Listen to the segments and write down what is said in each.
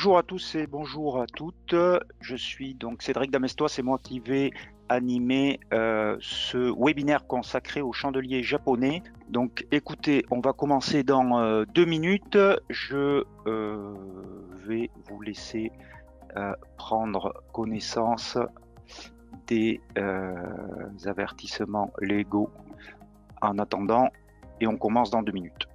Bonjour à tous et bonjour à toutes. Je suis donc Cédric Damestois, c'est moi qui vais animer ce webinaire consacré aux chandeliers japonais. Donc écoutez, on va commencer dans 2 minutes. Je vais vous laisser prendre connaissance des avertissements légaux en attendant et on commence dans 2 minutes.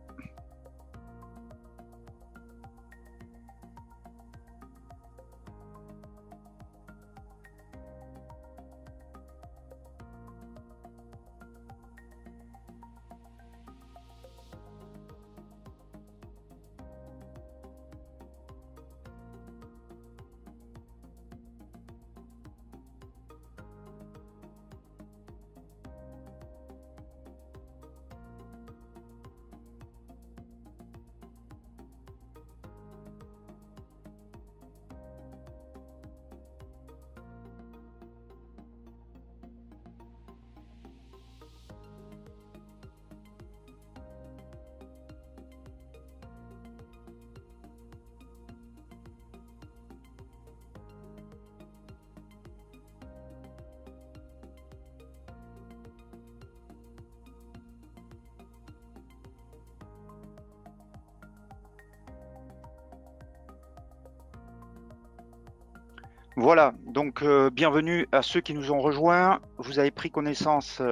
Voilà, donc bienvenue à ceux qui nous ont rejoints. Vous avez pris connaissance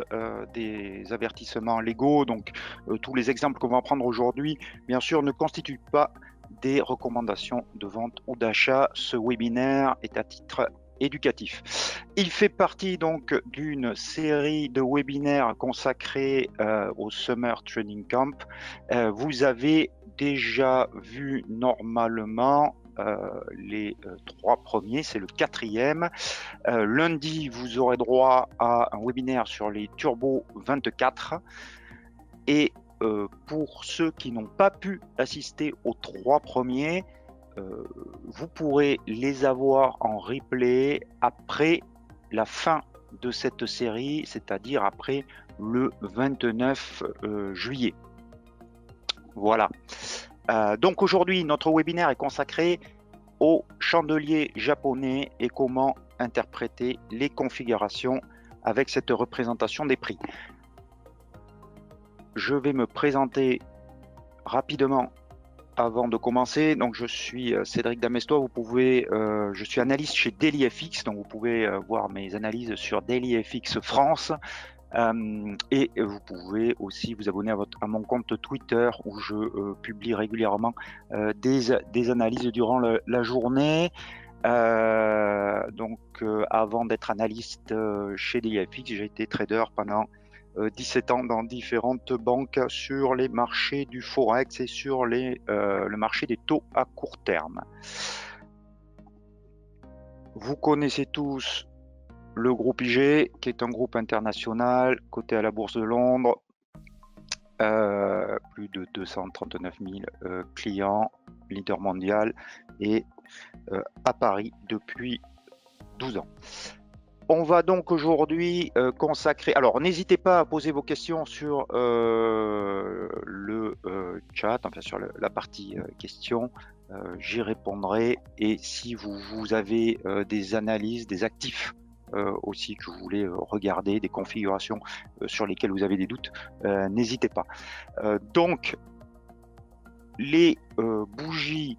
des avertissements légaux, donc tous les exemples qu'on va prendre aujourd'hui, bien sûr, ne constituent pas des recommandations de vente ou d'achat. Ce webinaire est à titre éducatif. Il fait partie donc d'une série de webinaires consacrés au Summer Training Camp. Vous avez déjà vu normalement les 3 premiers, c'est le 4e. Lundi, vous aurez droit à un webinaire sur les Turbo 24. Et pour ceux qui n'ont pas pu assister aux 3 premiers, vous pourrez les avoir en replay après la fin de cette série, c'est-à-dire après le 29 juillet. Voilà. Donc aujourd'hui, notre webinaire est consacré aux chandeliers japonais et comment interpréter les configurations avec cette représentation des prix. Je vais me présenter rapidement avant de commencer. Donc je suis Cédric Damestois, je suis analyste chez DailyFX, donc vous pouvez voir mes analyses sur DailyFX France. Et vous pouvez aussi vous abonner à mon compte Twitter où je publie régulièrement des analyses durant la journée. Avant d'être analyste chez DailyFX, j'ai été trader pendant 17 ans dans différentes banques sur les marchés du Forex et sur le marché des taux à court terme. Vous connaissez tous le groupe IG, qui est un groupe international coté à la Bourse de Londres, plus de 239 000 clients, leader mondial et à Paris depuis 12 ans. On va donc aujourd'hui consacrer... Alors, n'hésitez pas à poser vos questions sur le chat, enfin sur la partie questions. J'y répondrai. Et si vous avez des analyses, des actifs aussi que vous voulez regarder, des configurations sur lesquelles vous avez des doutes, n'hésitez pas. Donc, les bougies,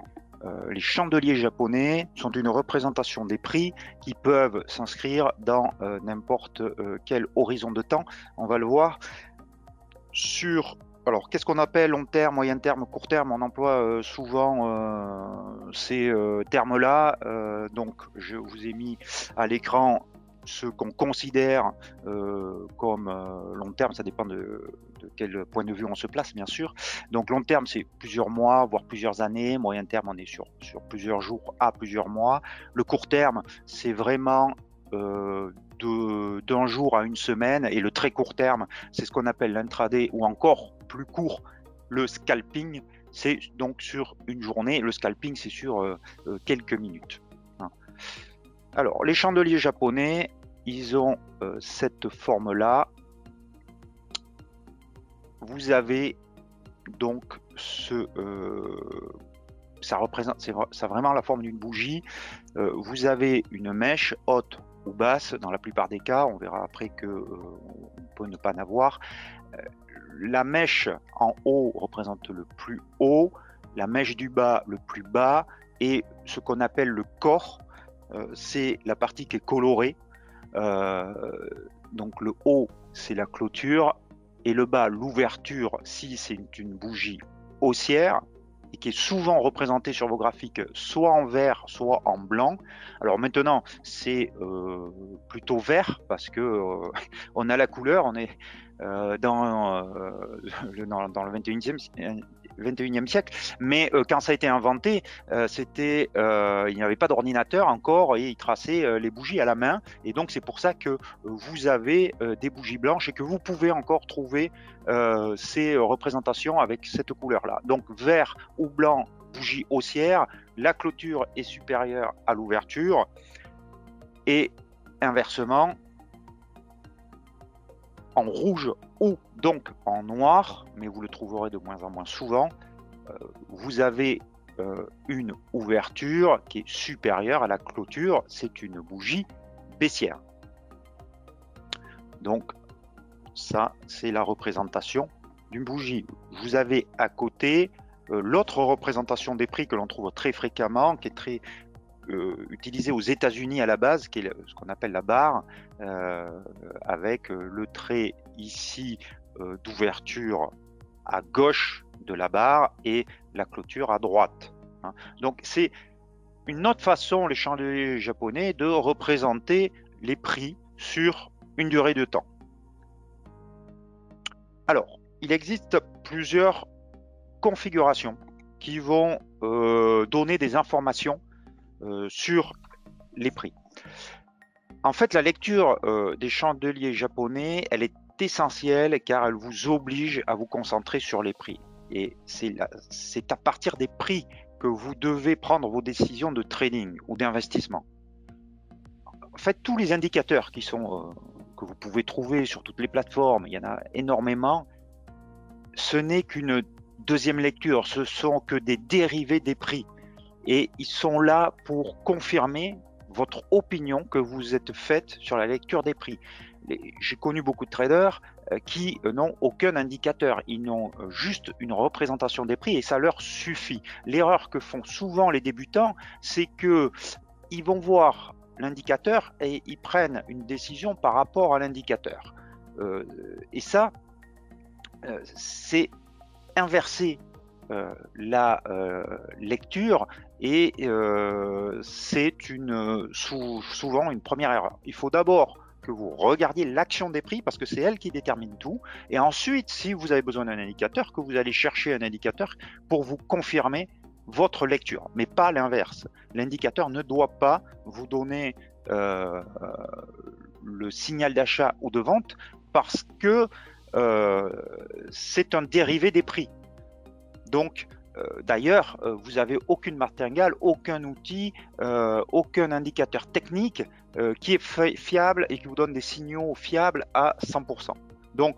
les chandeliers japonais sont une représentation des prix qui peuvent s'inscrire dans n'importe quel horizon de temps. On va le voir sur... Alors, qu'est-ce qu'on appelle long terme, moyen terme, court terme? On emploie souvent ces termes-là. Donc, je vous ai mis à l'écran ce qu'on considère comme long terme. Ça dépend de quel point de vue on se place, bien sûr. Donc, long terme, c'est plusieurs mois, voire plusieurs années. Moyen terme, on est sur plusieurs jours à plusieurs mois. Le court terme, c'est vraiment d'un jour à une semaine. Et le très court terme, c'est ce qu'on appelle l'intraday ou encore plus court, le scalping. C'est donc sur une journée. Le scalping, c'est sur quelques minutes. Alors, les chandeliers japonais, ils ont cette forme-là. Vous avez donc ce ça représente, ça a vraiment la forme d'une bougie. Vous avez une mèche haute ou basse, dans la plupart des cas, on verra après que on peut ne pas en avoir. La mèche en haut représente le plus haut, la mèche du bas le plus bas, et ce qu'on appelle le corps, c'est la partie qui est colorée. Donc le haut, c'est la clôture, et le bas, l'ouverture, si c'est une bougie haussière, et qui est souvent représentée sur vos graphiques soit en vert, soit en blanc. Alors maintenant, c'est plutôt vert, parce que on a la couleur, on est dans le 21e siècle, mais quand ça a été inventé, il n'y avait pas d'ordinateur encore, et ils traçaient les bougies à la main, et donc c'est pour ça que vous avez des bougies blanches et que vous pouvez encore trouver ces représentations avec cette couleur-là. Donc vert ou blanc, bougie haussière, la clôture est supérieure à l'ouverture, et inversement, en rouge ou donc en noir, mais vous le trouverez de moins en moins souvent, vous avez une ouverture qui est supérieure à la clôture, c'est une bougie baissière. Donc ça, c'est la représentation d'une bougie. Vous avez à côté l'autre représentation des prix que l'on trouve très fréquemment, qui est très utilisée aux États-Unis à la base, qui est ce qu'on appelle la barre, avec le trait ici d'ouverture à gauche de la barre et la clôture à droite. Hein. Donc c'est une autre façon, les chandeliers japonais, de représenter les prix sur une durée de temps. Alors, il existe plusieurs configurations qui vont donner des informations sur les prix. En fait, la lecture des chandeliers japonais, elle est essentielle car elle vous oblige à vous concentrer sur les prix. Et c'est à partir des prix que vous devez prendre vos décisions de trading ou d'investissement. En fait, tous les indicateurs qui sont, que vous pouvez trouver sur toutes les plateformes, il y en a énormément, ce n'est qu'une deuxième lecture, ce sont que des dérivés des prix. Et ils sont là pour confirmer votre opinion que vous êtes faite sur la lecture des prix. J'ai connu beaucoup de traders qui n'ont aucun indicateur, ils n'ont juste une représentation des prix et ça leur suffit. L'erreur que font souvent les débutants, c'est que ils vont voir l'indicateur et ils prennent une décision par rapport à l'indicateur. Et ça, c'est inverser la lecture et c'est souvent une première erreur. Il faut d'abord que vous regardiez l'action des prix parce que c'est elle qui détermine tout, et ensuite, si vous avez besoin d'un indicateur, que vous allez chercher un indicateur pour vous confirmer votre lecture, mais pas l'inverse. L'indicateur ne doit pas vous donner le signal d'achat ou de vente parce que c'est un dérivé des prix. Donc, d'ailleurs, vous n'avez aucune martingale, aucun outil, aucun indicateur technique qui est fiable et qui vous donne des signaux fiables à 100%. Donc,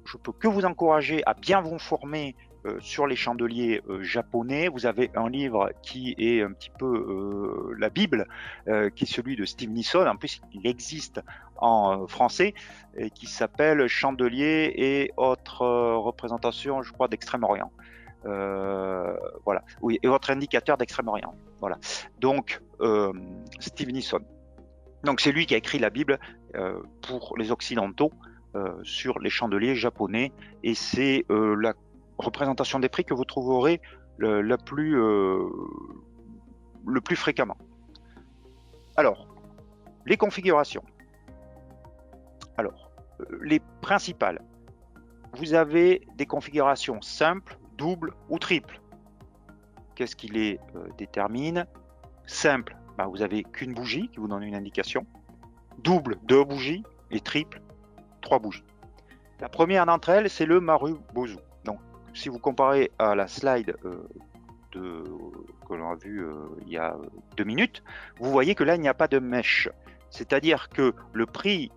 je peux que vous encourager à bien vous former sur les chandeliers japonais. Vous avez un livre qui est un petit peu la Bible, qui est celui de Steve Nissen. En plus, il existe en français, et qui s'appelle Chandeliers et autres représentations, je crois, d'Extrême-Orient. Voilà, oui, et votre indicateur d'Extrême-Orient. Voilà. Donc, Steve Nissen. Donc, c'est lui qui a écrit la Bible pour les Occidentaux sur les chandeliers japonais, et c'est la représentation des prix que vous trouverez le plus fréquemment. Alors, les configurations. Alors, les principales. Vous avez des configurations simples, doubles ou triples. Qu'est-ce qui les détermine? Simple, ben, vous n'avez qu'une bougie qui vous donne une indication. Double, 2 bougies. Et triple, 3 bougies. La première d'entre elles, c'est le Marubozu. Donc, si vous comparez à la slide que l'on a vue il y a 2 minutes, vous voyez que là, il n'y a pas de mèche. C'est-à-dire que le prix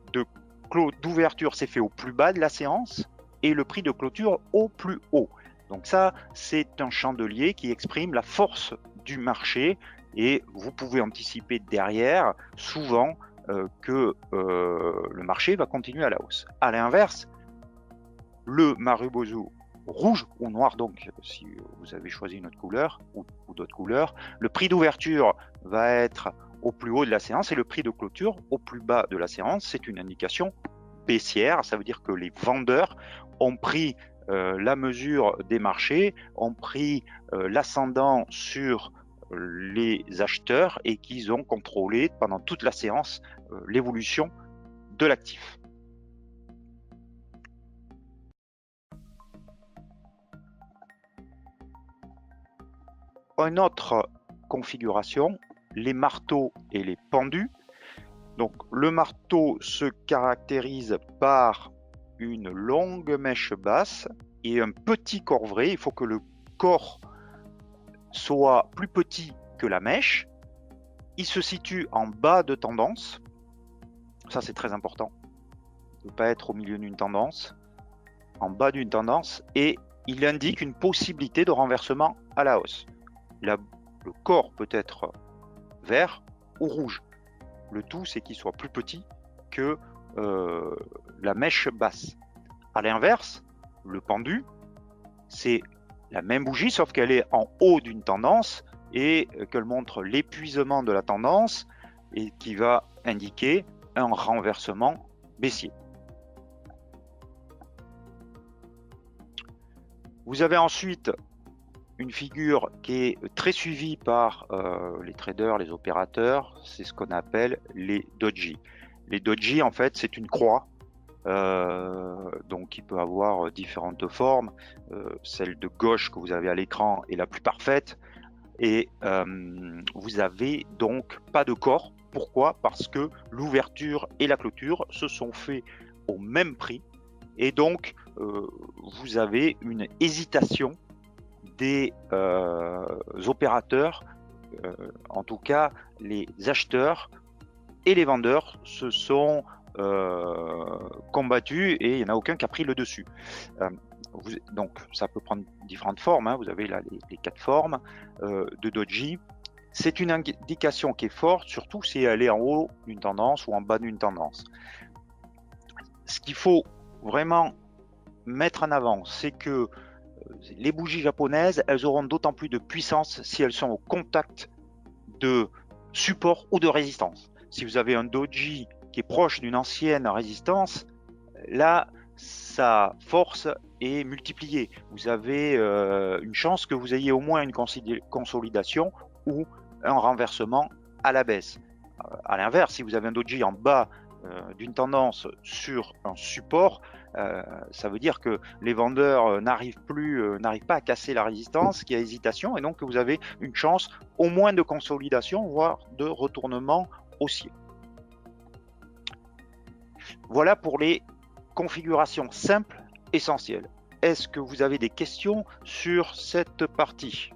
d'ouverture s'est fait au plus bas de la séance et le prix de clôture au plus haut. Donc ça, c'est un chandelier qui exprime la force du marché et vous pouvez anticiper derrière, souvent, que le marché va continuer à la hausse. À l'inverse, le Marubozu rouge ou noir, donc si vous avez choisi une autre couleur ou d'autres couleurs, le prix d'ouverture va être au plus haut de la séance et le prix de clôture au plus bas de la séance. C'est une indication baissière, ça veut dire que les vendeurs ont pris la mesure des marchés, ont pris l'ascendant sur les acheteurs et qu'ils ont contrôlé pendant toute la séance l'évolution de l'actif. Une autre configuration, les marteaux et les pendus. Donc le marteau se caractérise par une longue mèche basse et un petit corps vrai. Il faut que le corps soit plus petit que la mèche. Il se situe en bas de tendance. Ça, c'est très important. Il ne peut pas être au milieu d'une tendance, en bas d'une tendance, et il indique une possibilité de renversement à la hausse. Le corps peut être vert ou rouge. Le tout, c'est qu'il soit plus petit que la mèche basse. À l'inverse, le pendu, c'est la même bougie, sauf qu'elle est en haut d'une tendance et qu'elle montre l'épuisement de la tendance et qui va indiquer un renversement baissier. Vous avez ensuite une figure qui est très suivie par les traders, les opérateurs, c'est ce qu'on appelle les doji. Les doji, en fait, c'est une croix, donc qui peut avoir différentes formes. Celle de gauche que vous avez à l'écran est la plus parfaite. Et vous avez donc pas de corps. Pourquoi? Parce que l'ouverture et la clôture se sont faits au même prix. Et donc, vous avez une hésitation des opérateurs, en tout cas les acheteurs et les vendeurs se sont combattus et il n'y en a aucun qui a pris le dessus. Donc ça peut prendre différentes formes, hein. Vous avez là les 4 formes de doji. C'est une indication qui est forte, surtout si elle est en haut d'une tendance ou en bas d'une tendance. Ce qu'il faut vraiment mettre en avant, c'est que les bougies japonaises, elles auront d'autant plus de puissance si elles sont au contact de support ou de résistance. Si vous avez un doji qui est proche d'une ancienne résistance, là, sa force est multipliée. Vous avez une chance que vous ayez au moins une consolidation ou un renversement à la baisse. À l'inverse, si vous avez un doji en bas d'une tendance sur un support, ça veut dire que les vendeurs n'arrivent pas à casser la résistance, qu'il y a hésitation, et donc que vous avez une chance au moins de consolidation, voire de retournement haussier. Voilà pour les configurations simples, essentielles. Est-ce que vous avez des questions sur cette partie ?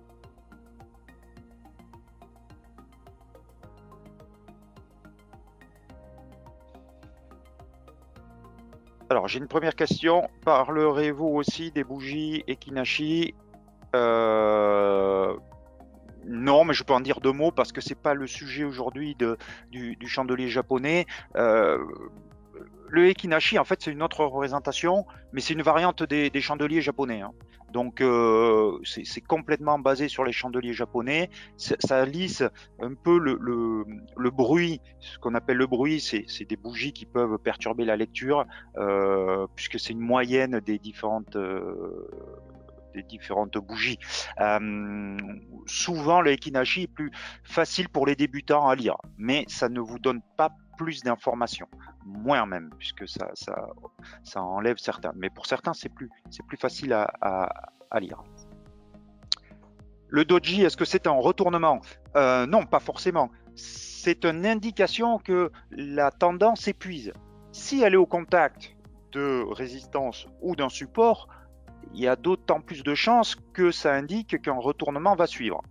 Alors, j'ai une première question. Parlerez-vous aussi des bougies Ekinashi ? Non, mais je peux en dire 2 mots parce que c'est pas le sujet aujourd'hui du chandelier japonais. Le Ekinashi, en fait, c'est une autre représentation, mais c'est une variante des chandeliers japonais, hein. Donc, c'est complètement basé sur les chandeliers japonais. Ça lisse un peu le bruit. Ce qu'on appelle le bruit, c'est des bougies qui peuvent perturber la lecture, puisque c'est une moyenne des différentes bougies. Souvent, le Ekinashi est plus facile pour les débutants à lire, mais ça ne vous donne pas plus d'informations, moins même, puisque ça enlève certains. Mais pour certains, c'est plus facile à lire. Le doji, est-ce que c'est un retournement? Non, pas forcément. C'est une indication que la tendance s'épuise. Si elle est au contact de résistance ou d'un support, il y a d'autant plus de chances que ça indique qu'un retournement va suivre.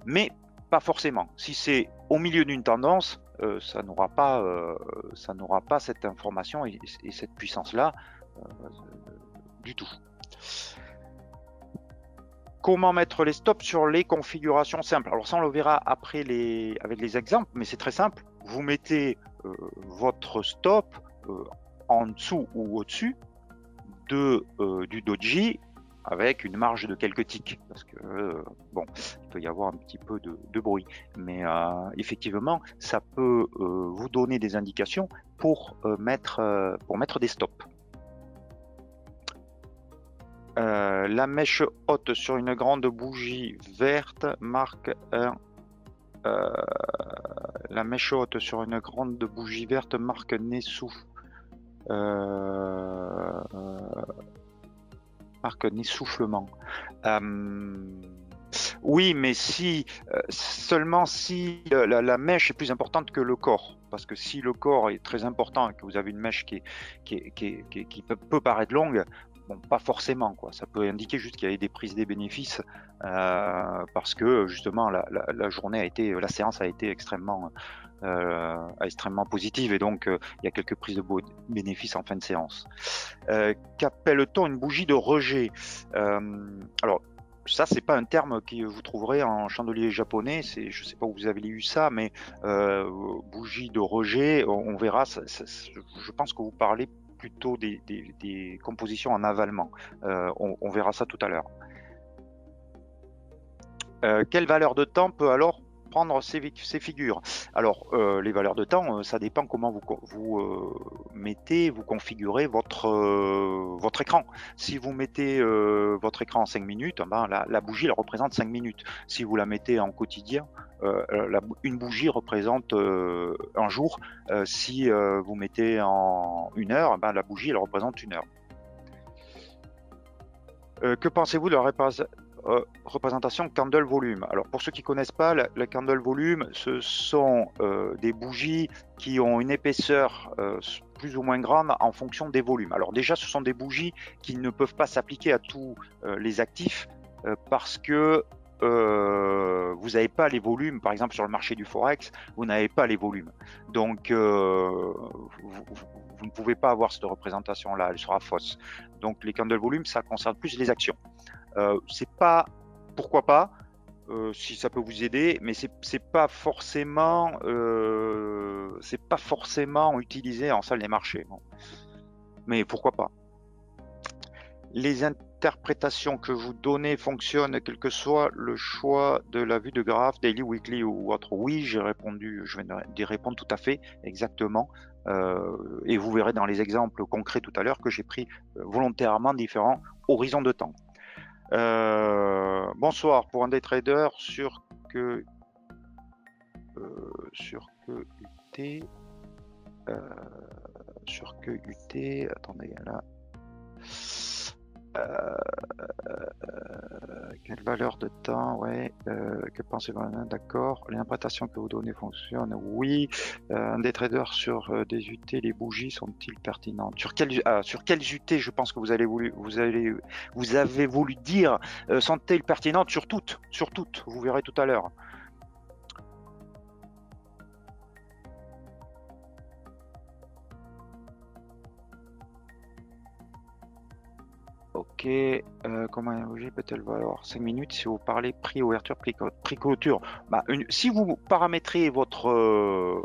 Mais pas forcément. Si c'est au milieu d'une tendance, ça n'aura pas cette information et cette puissance-là du tout. Comment mettre les stops sur les configurations simples? Alors ça, on le verra après avec les exemples, mais c'est très simple. Vous mettez votre stop en dessous ou au-dessus du doji avec une marge de quelques ticks, parce que bon, il peut y avoir un petit peu de bruit, mais effectivement, ça peut vous donner des indications pour mettre des stops. La mèche haute sur une grande bougie verte marque un. La mèche haute sur une grande bougie verte marque Nessou. Marque n'essoufflement. Oui, mais si seulement si la mèche est plus importante que le corps, parce que si le corps est très important et que vous avez une mèche qui peut paraître longue, bon, pas forcément, quoi. Ça peut indiquer juste qu'il y a des prises des bénéfices parce que justement la séance a été extrêmement positive et donc il y a quelques prises de bénéfices en fin de séance. Qu'appelle-t-on une bougie de rejet? Alors ça, c'est pas un terme que vous trouverez en chandelier japonais. Je sais pas où vous avez lu ça, mais bougie de rejet, on verra. Je pense que vous parlez plutôt des compositions en avalement. On verra ça tout à l'heure. Quelle valeur de temps peut alors prendre ces figures? Alors, les valeurs de temps, ça dépend comment vous configurez votre écran. Si vous mettez votre écran en 5 minutes, ben, la bougie, elle représente 5 minutes. Si vous la mettez en quotidien, une bougie représente un jour. Si vous mettez en 1 heure, ben, la bougie, elle représente 1 heure. Que pensez-vous de la représentation candle volume? Alors pour ceux qui connaissent pas, la candle volume, ce sont des bougies qui ont une épaisseur plus ou moins grande en fonction des volumes. Alors déjà, ce sont des bougies qui ne peuvent pas s'appliquer à tous les actifs parce que vous n'avez pas les volumes. Par exemple, sur le marché du Forex, vous n'avez pas les volumes. Donc, vous ne pouvez pas avoir cette représentation-là, elle sera fausse. Donc, les candles volume, ça concerne plus les actions. C'est pas, pourquoi pas, si ça peut vous aider, mais c'est pas forcément utilisé en salle des marchés. Bon. Mais pourquoi pas. Les interprétations que vous donnez fonctionnent quel que soit le choix de la vue de graphe, daily, weekly ou autre. Oui, je vais y répondre tout à fait, exactement. Et vous verrez dans les exemples concrets tout à l'heure que j'ai pris volontairement différents horizons de temps. Bonsoir, pour un day trader sur QUT, attendez là. Quelle valeur de temps, ouais, que pensez-vous? D'accord, l'interprétation que vous donnez fonctionne, oui. Un des traders sur des UT, les bougies sont-ils pertinentes? Sur quelles UT, je pense que vous avez voulu dire sont-elles pertinentes? Sur toutes, vous verrez tout à l'heure. Ok, comment une bougie peut-elle valoir 5 minutes si vous parlez prix ouverture, prix clôture? Bah, si vous paramétrez votre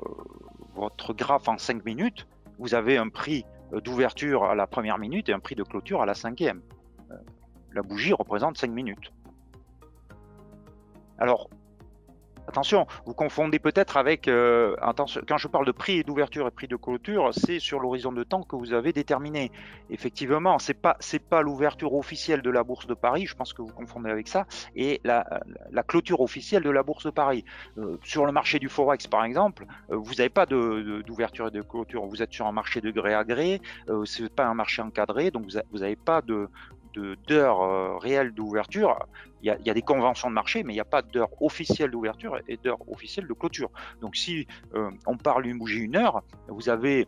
graphe en 5 minutes, vous avez un prix d'ouverture à la première minute et un prix de clôture à la 5e. La bougie représente 5 minutes. Alors, attention, vous confondez peut-être avec, attention, quand je parle de prix d'ouverture et prix de clôture, c'est sur l'horizon de temps que vous avez déterminé. Effectivement, c'est pas l'ouverture officielle de la Bourse de Paris, je pense que vous confondez avec ça, et la clôture officielle de la Bourse de Paris. Sur le marché du Forex, par exemple, vous n'avez pas d'ouverture et de clôture, vous êtes sur un marché de gré à gré, c'est pas un marché encadré, donc vous n'avez pas d'heures réelles d'ouverture. Il y a des conventions de marché, mais il n'y a pas d'heure officielle d'ouverture et d'heure officielle de clôture. Donc si on parle d'une bougie 1 heure, vous avez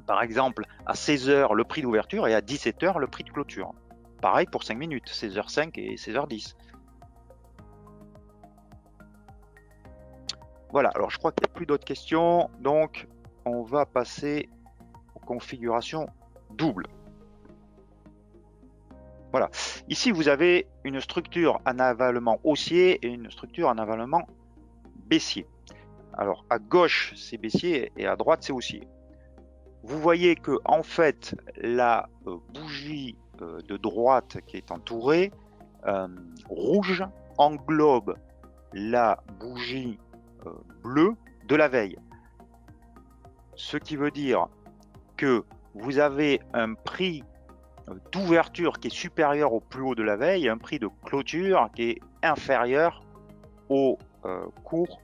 par exemple à 16 heures le prix d'ouverture et à 17 heures le prix de clôture. Pareil pour 5 minutes, 16h05 et 16h10. Voilà, alors je crois qu'il n'y a plus d'autres questions, donc on va passer aux configurations doubles. Voilà. Ici, vous avez une structure en avalement haussier et une structure en avalement baissier. Alors, à gauche, c'est baissier et à droite, c'est haussier. Vous voyez que, en fait, la bougie de droite qui est entourée rouge englobe la bougie bleue de la veille. Ce qui veut dire que vous avez un prix d'ouverture qui est supérieur au plus haut de la veille et un prix de clôture qui est inférieur au cours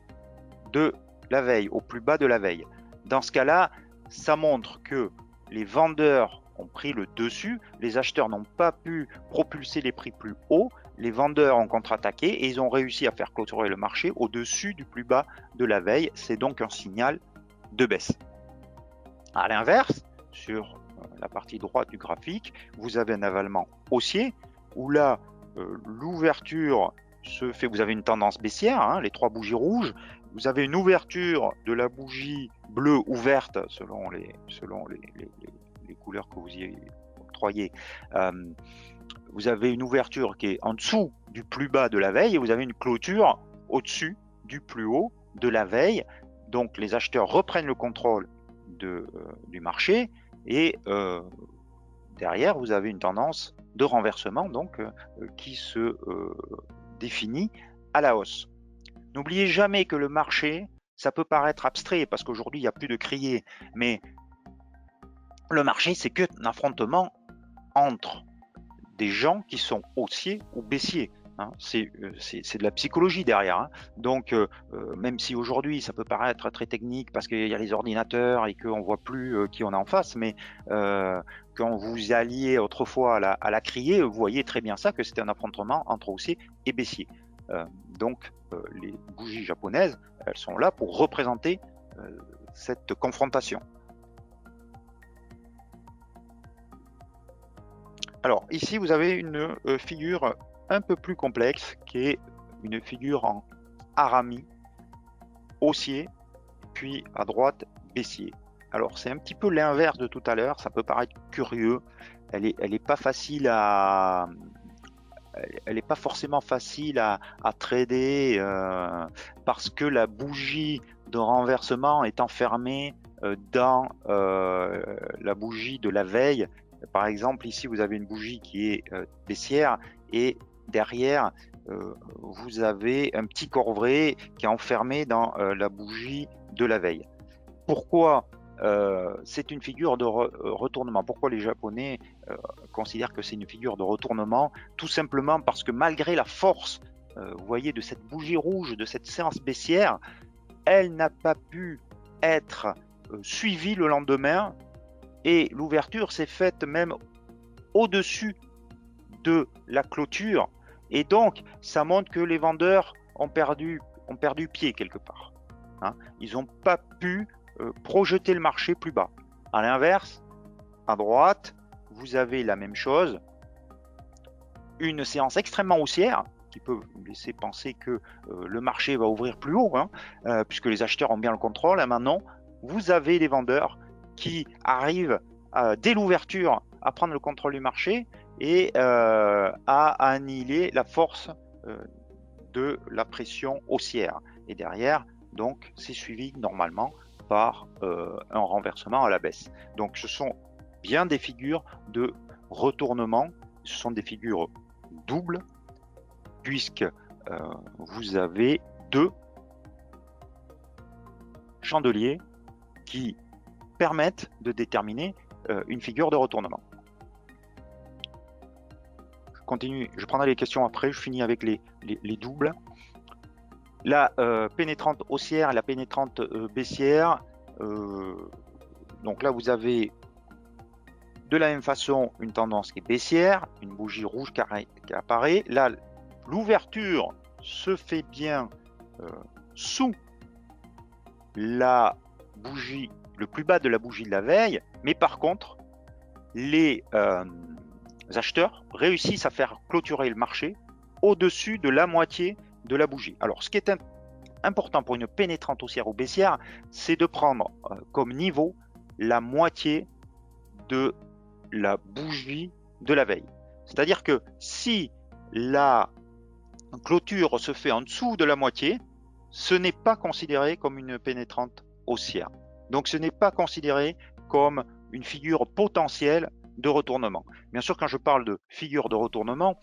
de la veille, au plus bas de la veille. Dans ce cas-là, ça montre que les vendeurs ont pris le dessus, les acheteurs n'ont pas pu propulser les prix plus haut, les vendeurs ont contre-attaqué et ils ont réussi à faire clôturer le marché au-dessus du plus bas de la veille. C'est donc un signal de baisse. À l'inverse, sur la partie droite du graphique, vous avez un avalement haussier où là, l'ouverture se fait, vous avez une tendance baissière, hein, les trois bougies rouges, vous avez une ouverture de la bougie bleue ouverte selon les couleurs que vous y octroyez. Vous avez une ouverture qui est en dessous du plus bas de la veille et vous avez une clôture au-dessus du plus haut de la veille. Donc les acheteurs reprennent le contrôle du marché et derrière vous avez une tendance de renversement donc qui se définit à la hausse. N'oubliez jamais que le marché, ça peut paraître abstrait parce qu'aujourd'hui il n'y a plus de crier, mais le marché c'est qu'un affrontement entre des gens qui sont haussiers ou baissiers. Hein. C'est de la psychologie derrière. Hein. Donc, même si aujourd'hui ça peut paraître très technique parce qu'il y a les ordinateurs et qu'on ne voit plus qui on a en face, mais quand vous alliez autrefois à la criée, vous voyez très bien ça, que c'était un affrontement entre haussiers et baissiers. Donc, les bougies japonaises, elles sont là pour représenter cette confrontation. Alors ici vous avez une figure un peu plus complexe qui est une figure en harami, haussier, puis à droite baissier. Alors c'est un petit peu l'inverse de tout à l'heure, ça peut paraître curieux, elle est pas facile à, elle n'est pas forcément facile à trader parce que la bougie de renversement est enfermée dans la bougie de la veille. Par exemple, ici, vous avez une bougie qui est baissière et derrière, vous avez un petit corvée qui est enfermé dans la bougie de la veille. Pourquoi c'est une figure de retournement? Pourquoi les Japonais considèrent que c'est une figure de retournement? Tout simplement parce que malgré la force, vous voyez, de cette bougie rouge, de cette séance baissière, elle n'a pas pu être suivie le lendemain. Et l'ouverture s'est faite même au-dessus de la clôture. Et donc, ça montre que les vendeurs ont perdu pied quelque part. Hein. Ils n'ont pas pu projeter le marché plus bas. À l'inverse, à droite, vous avez la même chose. Une séance extrêmement haussière qui peut vous laisser penser que le marché va ouvrir plus haut, hein, puisque les acheteurs ont bien le contrôle. Et maintenant, vous avez les vendeurs qui arrivent dès l'ouverture à prendre le contrôle du marché et à annihiler la force de la pression haussière. Et derrière, donc, c'est suivi normalement par un renversement à la baisse. Donc, ce sont bien des figures de retournement, ce sont des figures doubles, puisque vous avez deux chandeliers qui permettent de déterminer une figure de retournement. Je continue, je prendrai les questions après, je finis avec les doubles. La pénétrante haussière et la pénétrante baissière, donc là vous avez de la même façon une tendance qui est baissière, une bougie rouge qui apparaît. Là, l'ouverture se fait bien sous la bougie, le plus bas de la bougie de la veille, mais par contre, les acheteurs réussissent à faire clôturer le marché au-dessus de la moitié de la bougie. Alors, ce qui est important pour une pénétrante haussière ou baissière, c'est de prendre comme niveau la moitié de la bougie de la veille. C'est-à-dire que si la clôture se fait en dessous de la moitié, ce n'est pas considéré comme une pénétrante haussière. Donc ce n'est pas considéré comme une figure potentielle de retournement. Bien sûr, quand je parle de figure de retournement,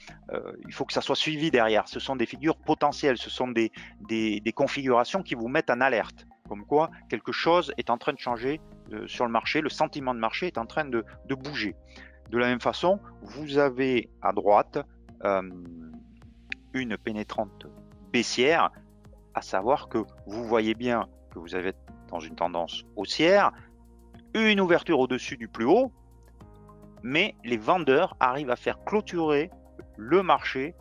il faut que ça soit suivi derrière. Ce sont des figures potentielles, ce sont des configurations qui vous mettent en alerte, comme quoi quelque chose est en train de changer sur le marché, le sentiment de marché est en train de bouger. De la même façon, vous avez à droite une pénétrante baissière, à savoir que vous voyez bien que vous avez dans une tendance haussière, une ouverture au-dessus du plus haut, mais les vendeurs arrivent à faire clôturer le marché,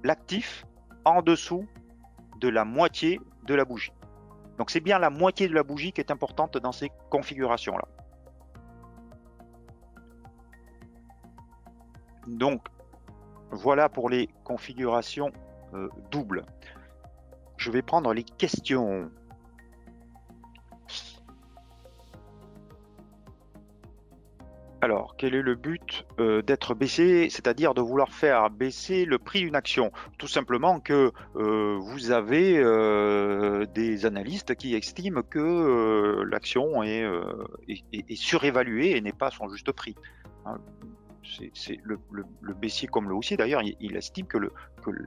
l'actif, en dessous de la moitié de la bougie. Donc c'est bien la moitié de la bougie qui est importante dans ces configurations-là. Donc voilà pour les configurations doubles. Je vais prendre les questions. Alors, quel est le but d'être baissé, c'est-à-dire de vouloir faire baisser le prix d'une action? Tout simplement que vous avez des analystes qui estiment que l'action est surévaluée et n'est pas à son juste prix. Hein, c'est le baissier comme le haussier, d'ailleurs, il estime que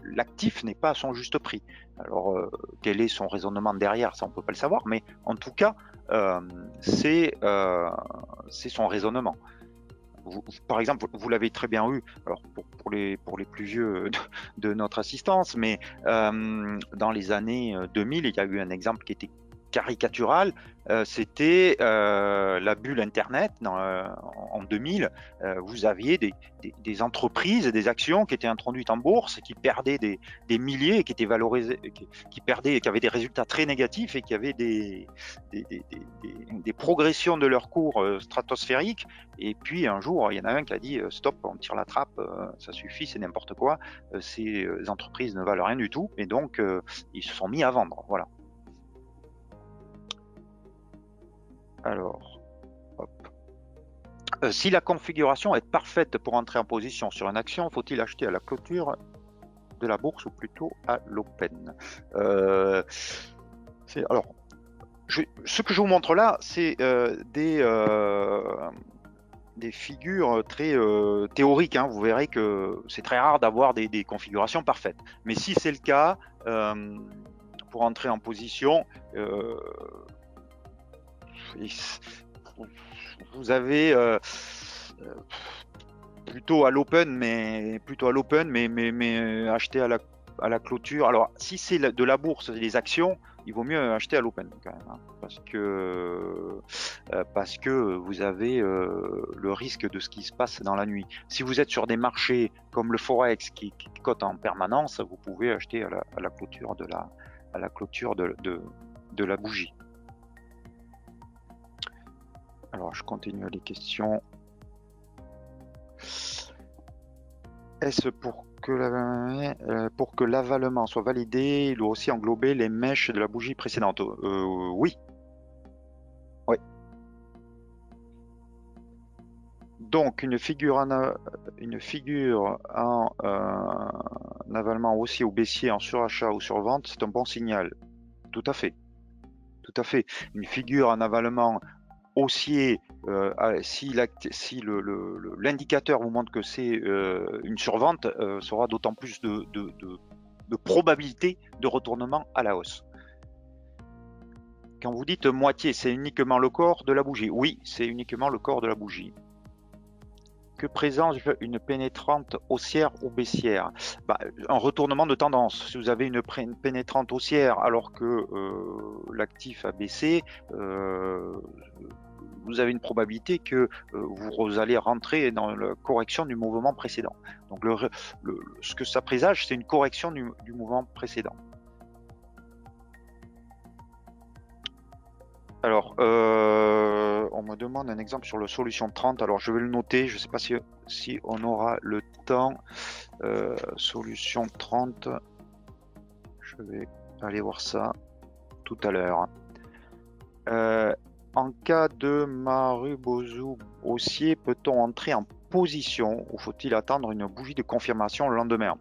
l'actif n'est pas à son juste prix. Alors, quel est son raisonnement derrière, ça on ne peut pas le savoir, mais en tout cas, c'est son raisonnement. Par exemple, vous l'avez très bien eu, alors pour les plus vieux de notre assistance, mais dans les années 2000, il y a eu un exemple qui était caricatural, c'était la bulle Internet en 2000. Vous aviez des entreprises, des actions qui étaient introduites en bourse, qui perdaient des milliers, qui étaient valorisées, qui perdaient, qui avaient des résultats très négatifs et qui avaient des progressions de leur cours stratosphériques. Et puis un jour, il y en a un qui a dit stop, on tire la trappe, ça suffit, c'est n'importe quoi, ces entreprises ne valent rien du tout, et donc ils se sont mis à vendre. Voilà. Alors, hop. Si la configuration est parfaite pour entrer en position sur une action, faut-il acheter à la clôture de la bourse ou plutôt à l'open? Alors, ce que je vous montre là, c'est des figures très théoriques. Hein. Vous verrez que c'est très rare d'avoir des configurations parfaites. Mais si c'est le cas, pour entrer en position, vous avez plutôt à l'open, mais acheter à la clôture. Alors, si c'est de la bourse et des actions, il vaut mieux acheter à l'open quand même, hein, parce que vous avez le risque de ce qui se passe dans la nuit. Si vous êtes sur des marchés comme le Forex qui cote en permanence, vous pouvez acheter à la clôture de la bougie. Alors, je continue les questions. Est-ce pour que l'avalement soit validé, il doit aussi englober les mèches de la bougie précédente? Oui. Oui. Donc, une figure en avalement haussier ou baissier, en surachat ou survente, c'est un bon signal. Tout à fait. Tout à fait. Une figure en avalement haussier, si l'indicateur vous montre que c'est une survente, sera d'autant plus de probabilité de retournement à la hausse. Quand vous dites moitié, c'est uniquement le corps de la bougie? Oui, c'est uniquement le corps de la bougie. Que présente une pénétrante haussière ou baissière? Un retournement de tendance. Si vous avez une pénétrante haussière alors que l'actif a baissé, vous avez une probabilité que vous allez rentrer dans la correction du mouvement précédent. Donc ce que ça présage, c'est une correction du mouvement précédent. Alors, on me demande un exemple sur le solution 30. Alors, je vais le noter. Je ne sais pas si on aura le temps. Solution 30. Je vais aller voir ça tout à l'heure. En cas de Marubozu haussier, peut-on entrer en position ou faut-il attendre une bougie de confirmation le lendemain?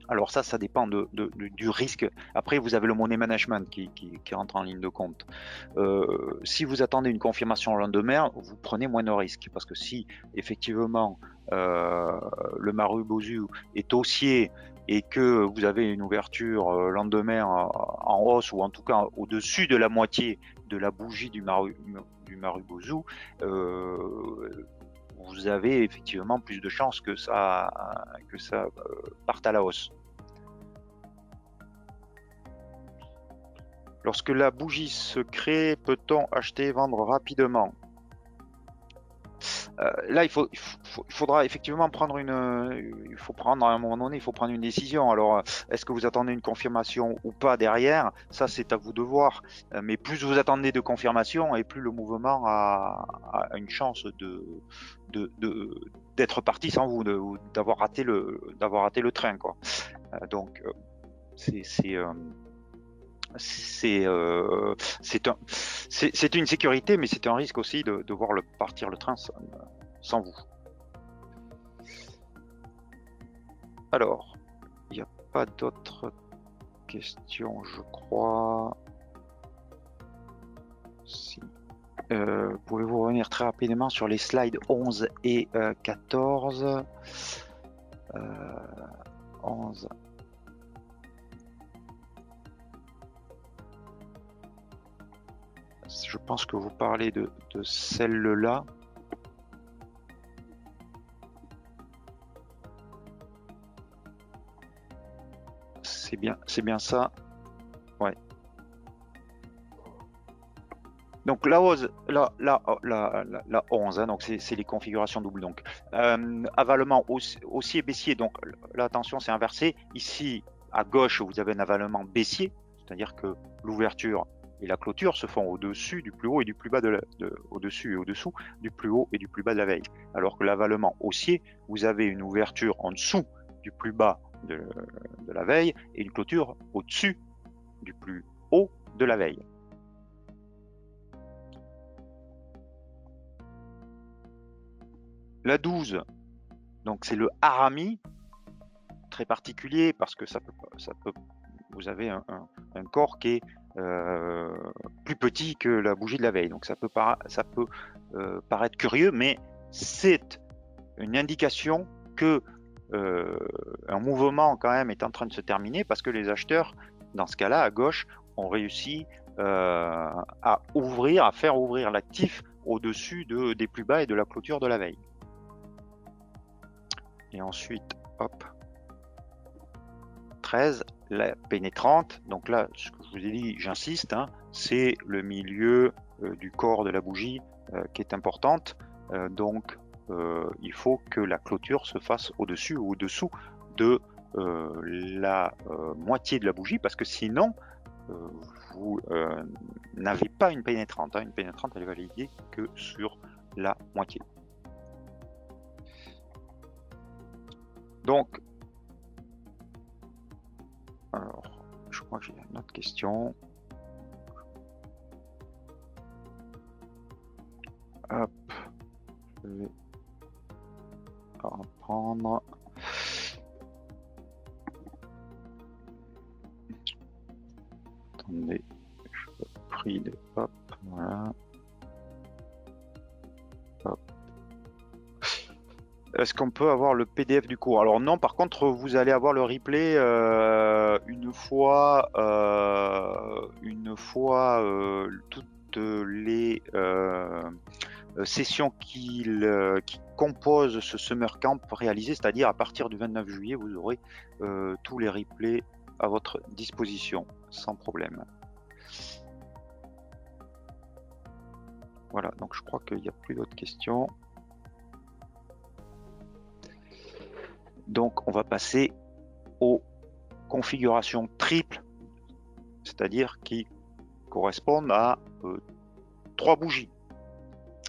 Alors ça dépend du risque. Après, vous avez le money management qui rentre en ligne de compte. Si vous attendez une confirmation le lendemain, vous prenez moins de risques. Parce que si effectivement le Marubozu est haussier et que vous avez une ouverture lendemain en hausse, ou en tout cas au-dessus de la moitié de la bougie du Marubozu, vous avez effectivement plus de chances que ça parte à la hausse. Lorsque la bougie se crée, peut-on acheter et vendre rapidement? Là, il faudra effectivement prendre à un moment donné, il faut prendre une décision. Alors, est-ce que vous attendez une confirmation ou pas derrière? Ça, c'est à vous de voir. Mais plus vous attendez de confirmation, et plus le mouvement a une chance d'être parti sans vous, d'avoir raté le train, quoi. Donc, c'est une sécurité, mais c'est un risque aussi de voir partir le train sans vous. Alors, il n'y a pas d'autres questions, je crois. Si. Pouvez-vous revenir très rapidement sur les slides 11 et 14 11. Je pense que vous parlez de celle-là. C'est bien ça. Ouais. Donc la 11, hein, donc c'est les configurations doubles. Donc avalement haussier baissier. Donc là, attention, c'est inversé. Ici à gauche, vous avez un avalement baissier, c'est-à-dire que l'ouverture et la clôture se font au-dessus du plus haut et du plus bas au-dessus et au-dessous du plus haut et du plus bas de la veille. Alors que l'avalement haussier, vous avez une ouverture en dessous du plus bas de la veille et une clôture au-dessus du plus haut de la veille. La 12, donc c'est le harami, très particulier parce que vous avez un corps qui est plus petit que la bougie de la veille. Donc ça peut paraître curieux, mais c'est une indication que un mouvement quand même est en train de se terminer, parce que les acheteurs, dans ce cas-là, à gauche, ont réussi à faire ouvrir l'actif au-dessus des plus bas et de la clôture de la veille. Et ensuite, hop, 13, la pénétrante. Donc là, ce que je vous ai dit, j'insiste, hein, c'est le milieu du corps de la bougie qui est importante. Donc, il faut que la clôture se fasse au-dessus ou au-dessous de la moitié de la bougie, parce que sinon, vous n'avez pas une pénétrante. Hein. Une pénétrante, elle est validée que sur la moitié. Donc, alors, je crois que j'ai une autre question. Hop, je vais reprendre. Attendez, je vais pris de hop, voilà. Hop. Est-ce qu'on peut avoir le PDF du cours? Alors non, par contre, vous allez avoir le replay une fois toutes les sessions qui composent ce Summer Camp réalisé, c'est-à-dire à partir du 29 juillet, vous aurez tous les replays à votre disposition, sans problème. Voilà, donc je crois qu'il n'y a plus d'autres questions. Donc, on va passer aux configurations triples, c'est-à-dire qui correspondent à 3 bougies.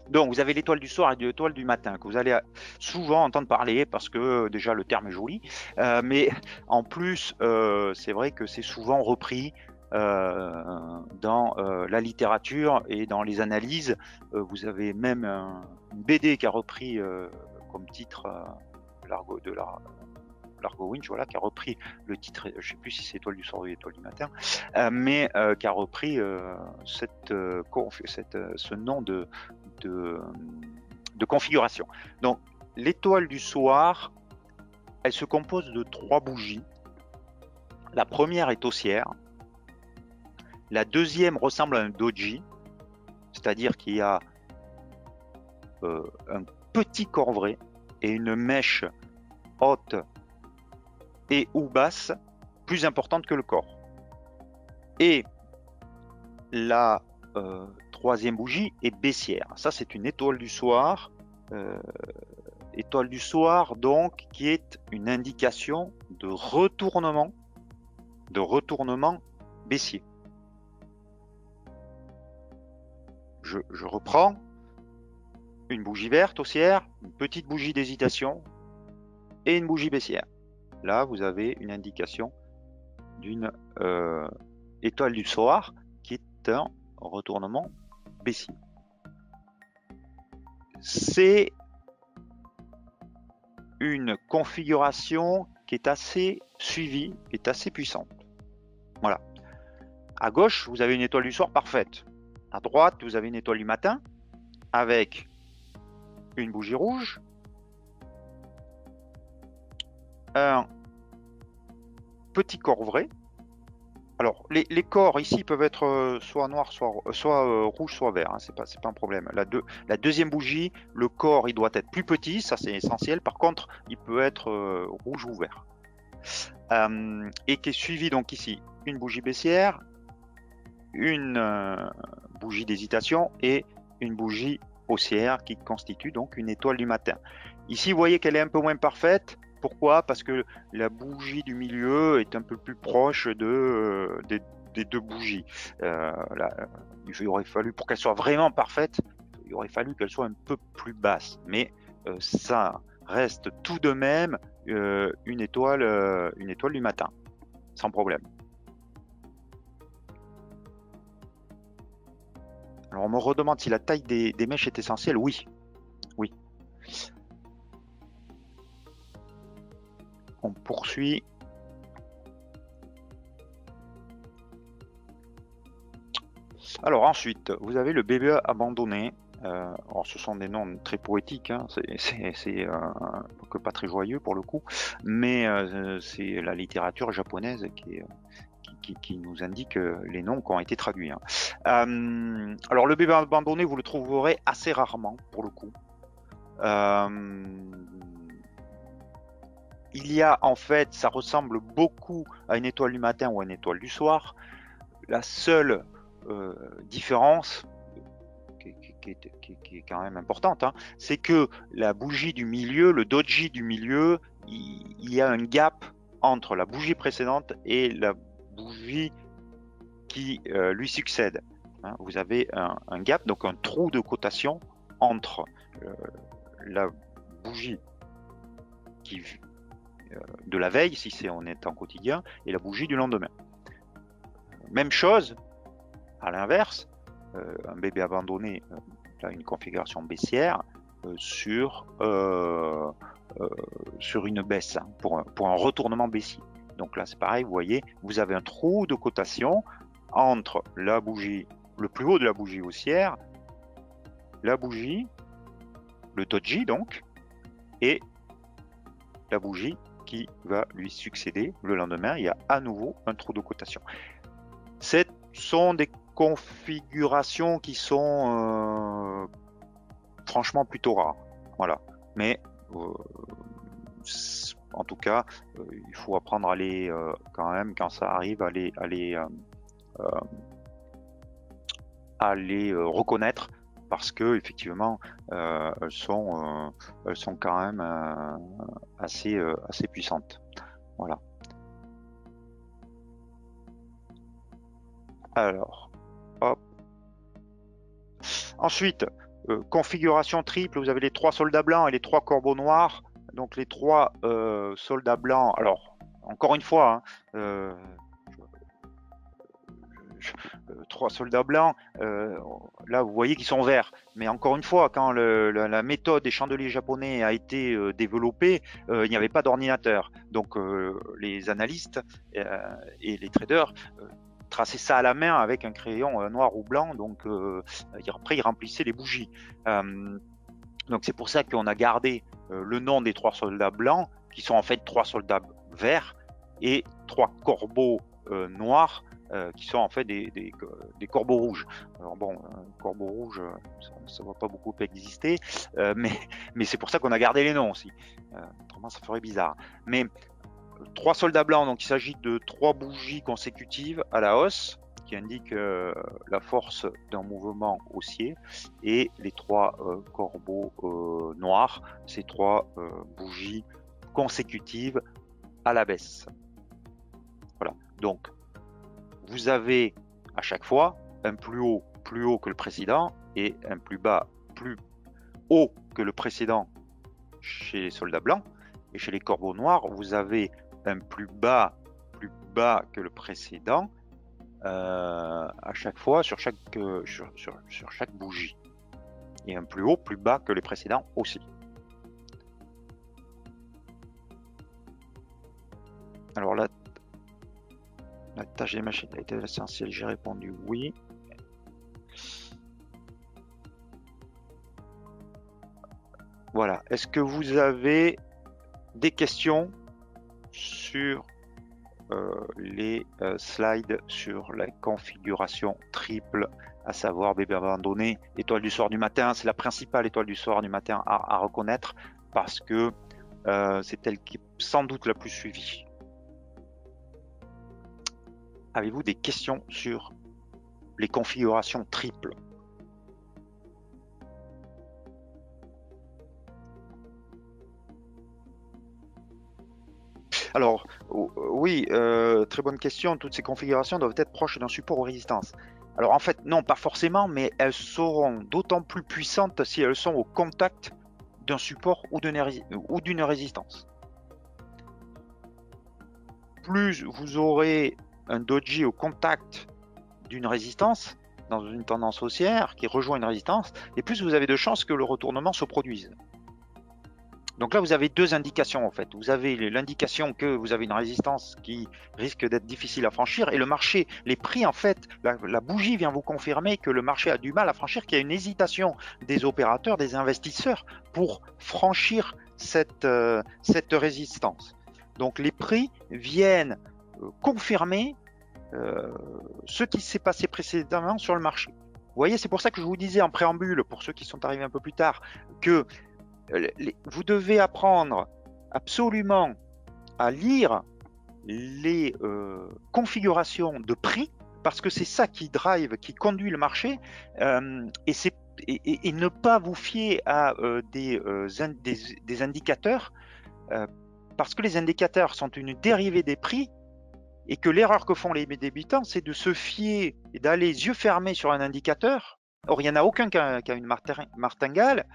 Donc, vous avez l'étoile du soir et l'étoile du matin, que vous allez souvent entendre parler, parce que déjà le terme est joli, mais en plus, c'est vrai que c'est souvent repris dans la littérature et dans les analyses. Vous avez même une BD qui a repris comme titre l'argot de l'Argo Winch, voilà, qui a repris le titre, je ne sais plus si c'est Étoile du soir ou Étoile du matin, mais qui a repris ce nom de configuration. Donc, l'étoile du soir, elle se compose de 3 bougies. La première est haussière. La deuxième ressemble à un doji, c'est-à-dire qu'il y a un petit corps et une mèche haute et ou basse plus importante que le corps. Et la troisième bougie est baissière. Ça, c'est une étoile du soir. Étoile du soir, donc, qui est une indication de retournement baissier. Je reprends. Une bougie verte haussière, une petite bougie d'hésitation et une bougie baissière. Là, vous avez une indication d'une étoile du soir qui est un retournement baissier. C'est une configuration qui est assez suivie, qui est assez puissante. Voilà. À gauche, vous avez une étoile du soir parfaite. À droite, vous avez une étoile du matin avec une bougie rouge, un petit corps vrai. Alors, les corps ici peuvent être soit noir, soit rouge, soit vert. Hein, c'est pas un problème. La deuxième bougie, le corps, il doit être plus petit, ça c'est essentiel. Par contre, il peut être rouge ou vert. Et qui est suivi donc ici une bougie baissière, une bougie d'hésitation et une bougie haussière qui constitue donc une étoile du matin. Ici, vous voyez qu'elle est un peu moins parfaite. Pourquoi? Parce que la bougie du milieu est un peu plus proche des 2 bougies. Là, il aurait fallu, pour qu'elle soit vraiment parfaite, il aurait fallu qu'elle soit un peu plus basse. Mais ça reste tout de même une étoile du matin, sans problème. Alors on me redemande si la taille des mèches est essentielle. Oui. Oui. On poursuit. Alors ensuite, vous avez le bébé abandonné. Alors ce sont des noms très poétiques, hein. C'est pas très joyeux pour le coup, mais c'est la littérature japonaise qui nous indique les noms qui ont été traduits. Hein. Alors le bébé abandonné, vous le trouverez assez rarement pour le coup. Il y a en fait, ça ressemble beaucoup à une étoile du matin ou à une étoile du soir. La seule différence qui est quand même importante, hein, c'est que la bougie du milieu, le doji du milieu, il y a un gap entre la bougie précédente et la bougie qui lui succède. Hein, vous avez un gap, donc un trou de cotation entre la bougie de la veille, si on est en quotidien, et la bougie du lendemain. Même chose, à l'inverse, un bébé abandonné a une configuration baissière sur une baisse, hein, pour un retournement baissier. Donc là, c'est pareil, vous voyez, vous avez un trou de cotation entre la bougie, le plus haut de la bougie haussière, la bougie, le doji donc, et la bougie qui va lui succéder le lendemain. Il y a à nouveau un trou de cotation. Ce sont des configurations qui sont franchement plutôt rares. Voilà. Mais en tout cas, il faut apprendre à les quand même, quand ça arrive, à les reconnaître, parce que effectivement elles sont quand même assez puissantes. Voilà. Alors, hop. Ensuite, configuration triple, vous avez les 3 soldats blancs et les 3 corbeaux noirs. Donc les 3 soldats blancs, alors encore une fois, hein, 3 soldats blancs, là vous voyez qu'ils sont verts. Mais encore une fois, quand la méthode des chandeliers japonais a été développée, il n'y avait pas d'ordinateur. Donc les analystes et les traders traçaient ça à la main avec un crayon noir ou blanc. Donc après ils remplissaient les bougies. Donc c'est pour ça qu'on a gardé le nom des 3 soldats blancs, qui sont en fait 3 soldats verts et 3 corbeaux noirs, qui sont en fait des corbeaux rouges. Alors bon, un corbeau rouge, ça ne va pas beaucoup exister, mais c'est pour ça qu'on a gardé les noms aussi. Autrement, ça ferait bizarre. Mais 3 soldats blancs, donc il s'agit de 3 bougies consécutives à la hausse, qui indiquent la force d'un mouvement haussier, et les 3 corbeaux noirs, ces 3 bougies consécutives à la baisse. Voilà, donc vous avez à chaque fois un plus haut que le précédent et un plus haut que le précédent chez les soldats blancs, et chez les corbeaux noirs vous avez un plus bas que le précédent à chaque fois sur chaque bougie, et un plus bas que les précédents aussi. Alors là, la tâche des machines a été essentielle, j'ai répondu oui. Voilà, est-ce que vous avez des questions sur les slides sur la configuration triple, à savoir bébé abandonné, étoile du soir du matin? C'est la principale étoile du soir du matin à reconnaître, parce que c'est elle qui est sans doute la plus suivie. Avez-vous des questions sur les configurations triples? Alors, oui, très bonne question. Toutes ces configurations doivent être proches d'un support ou résistance. Alors en fait, non, pas forcément, mais elles seront d'autant plus puissantes si elles sont au contact d'un support ou d'une résistance. Plus vous aurez un doji au contact d'une résistance, dans une tendance haussière qui rejoint une résistance, et plus vous avez de chances que le retournement se produise. Donc là, vous avez 2 indications en fait. Vous avez l'indication que vous avez une résistance qui risque d'être difficile à franchir, et le marché, les prix en fait, la bougie vient vous confirmer que le marché a du mal à franchir, qu'il y a une hésitation des opérateurs, des investisseurs pour franchir cette résistance. Donc les prix viennent confirmer ce qui s'est passé précédemment sur le marché. Vous voyez, c'est pour ça que je vous disais en préambule, pour ceux qui sont arrivés un peu plus tard, que vous devez apprendre absolument à lire les configurations de prix, parce que c'est ça qui conduit le marché, et ne pas vous fier à des indicateurs, parce que les indicateurs sont une dérivée des prix, et que l'erreur que font les débutants, c'est de se fier et d'aller les yeux fermés sur un indicateur. Or, il n'y en a aucun qui a une martingale,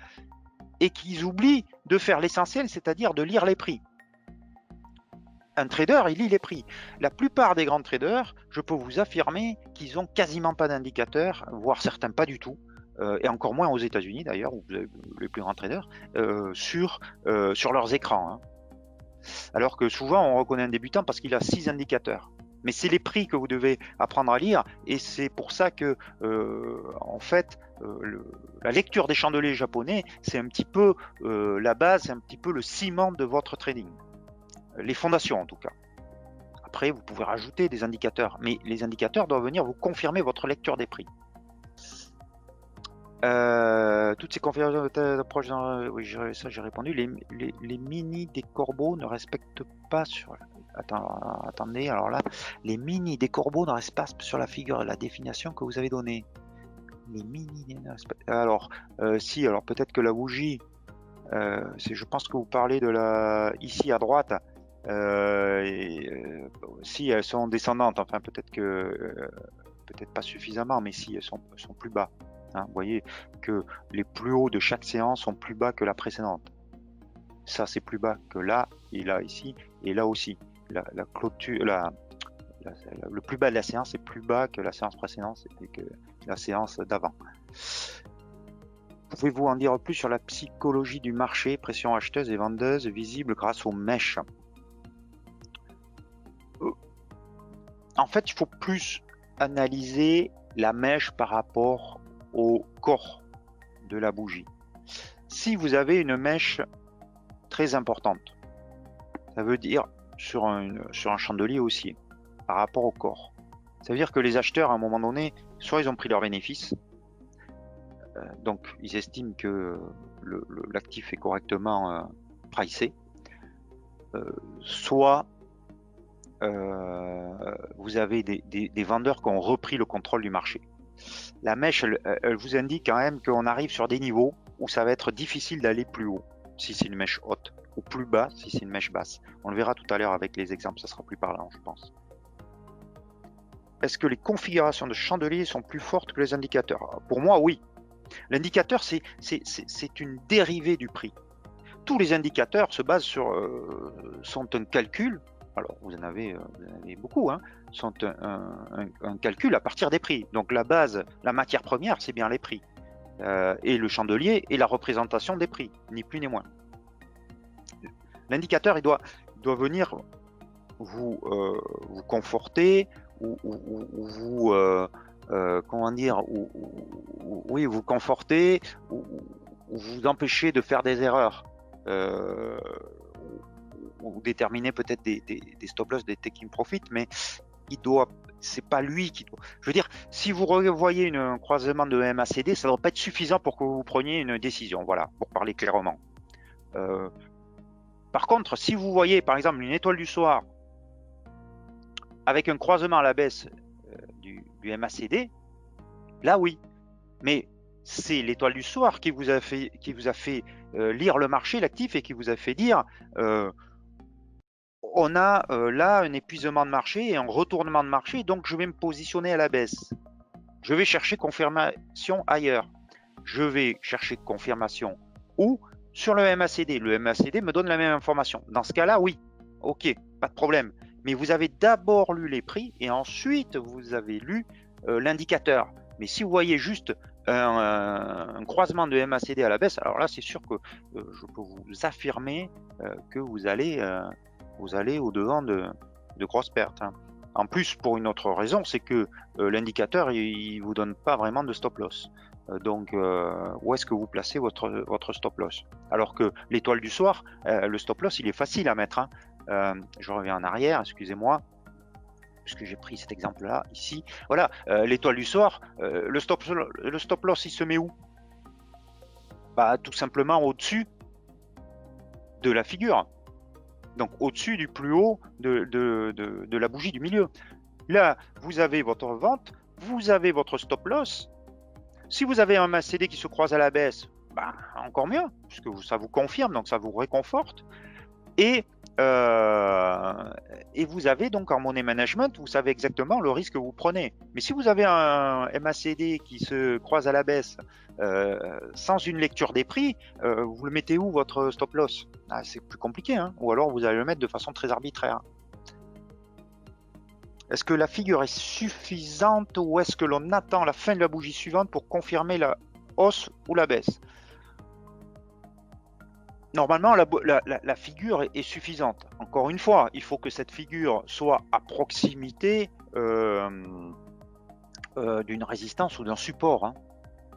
et qu'ils oublient de faire l'essentiel, c'est-à-dire de lire les prix. Un trader, il lit les prix. La plupart des grands traders, je peux vous affirmer qu'ils n'ont quasiment pas d'indicateurs, voire certains pas du tout, et encore moins aux États-Unis d'ailleurs, où vous avez les plus grands traders, sur leurs écrans. Hein. Alors que souvent, on reconnaît un débutant parce qu'il a 6 indicateurs. Mais c'est les prix que vous devez apprendre à lire, et c'est pour ça que, en fait, la lecture des chandeliers japonais, c'est un petit peu la base, c'est un petit peu le ciment de votre trading. Les fondations en tout cas. Après, vous pouvez rajouter des indicateurs, mais les indicateurs doivent venir vous confirmer votre lecture des prix. Toutes ces configurations d'approche, oui, ça j'ai répondu. Les mini des corbeaux ne respectent pas sur. Attendez, alors là, les mini des corbeaux ne restent pas sur la figure et la définition que vous avez donnée. Les mini ne respectent. Alors, si, alors peut-être que la bougie, je pense que vous parlez de la ici à droite. Si elles sont descendantes, enfin peut-être pas suffisamment, mais si elles sont plus bas. Hein, vous voyez que les plus hauts de chaque séance sont plus bas que la précédente. Ça c'est plus bas que là, et là ici, et là aussi. La clôture, le plus bas de la séance est plus bas que la séance précédente, c'était que la séance d'avant. Pouvez-vous en dire plus sur la psychologie du marché, pression acheteuse et vendeuse visible grâce aux mèches? En fait, il faut plus analyser la mèche par rapport au corps de la bougie. Si vous avez une mèche très importante, ça veut dire sur un chandelier haussier, par rapport au corps, ça veut dire que les acheteurs, à un moment donné, soit ils ont pris leur bénéfice, donc ils estiment que l'actif est correctement pricé, soit vous avez des vendeurs qui ont repris le contrôle du marché. La mèche, elle vous indique quand même qu'on arrive sur des niveaux où ça va être difficile d'aller plus haut, si c'est une mèche haute, ou plus bas, si c'est une mèche basse. On le verra tout à l'heure avec les exemples, ça sera plus parlant, je pense. Est-ce que les configurations de chandeliers sont plus fortes que les indicateurs? Pour moi, oui. L'indicateur, c'est une dérivée du prix. Tous les indicateurs se basent sur sont un calcul. Alors, vous en avez beaucoup, hein, sont un calcul à partir des prix. Donc, la base, la matière première, c'est bien les prix. Et le chandelier est la représentation des prix, ni plus ni moins. L'indicateur, il doit venir vous conforter ou vous comment dire, oui, vous conforter ou vous empêcher de faire des erreurs. Ou déterminer peut-être des stop loss, des taking profit, mais c'est pas lui qui doit. Je veux dire, si vous revoyez un croisement de MACD, ça ne doit pas être suffisant pour que vous preniez une décision, voilà, pour parler clairement. Par contre, si vous voyez par exemple une étoile du soir avec un croisement à la baisse du MACD, là oui, mais c'est l'étoile du soir qui vous a fait lire le marché, l'actif, et qui vous a fait dire on a là un épuisement de marché et un retournement de marché, donc je vais me positionner à la baisse. Je vais chercher confirmation ailleurs. Je vais chercher confirmation où? Sur le MACD. Le MACD me donne la même information. Dans ce cas-là, oui, ok, pas de problème. Mais vous avez d'abord lu les prix et ensuite vous avez lu l'indicateur. Mais si vous voyez juste un croisement de MACD à la baisse, alors là c'est sûr que je peux vous affirmer que vous allez au-devant de grosses pertes, hein. En plus, pour une autre raison, c'est que l'indicateur il vous donne pas vraiment de stop loss. Donc où est-ce que vous placez votre stop loss? Alors que l'étoile du soir, le stop loss il est facile à mettre, hein. Je reviens en arrière, excusez-moi, puisque j'ai pris cet exemple là ici. Voilà, l'étoile du soir, le stop loss il se met où? Bah tout simplement au-dessus de la figure, donc au-dessus du plus haut de la bougie du milieu. Là vous avez votre vente, vous avez votre stop loss. Si vous avez un MACD qui se croise à la baisse, bah, encore mieux, puisque ça vous confirme, donc ça vous réconforte. Et vous avez donc en money management, vous savez exactement le risque que vous prenez. Mais si vous avez un MACD qui se croise à la baisse sans une lecture des prix, vous le mettez où votre stop loss? C'est plus compliqué, hein, ou alors vous allez le mettre de façon très arbitraire. Est-ce que la figure est suffisante ou est-ce que l'on attend la fin de la bougie suivante pour confirmer la hausse ou la baisse? Normalement, la figure est suffisante. Encore une fois, il faut que cette figure soit à proximité d'une résistance ou d'un support, hein.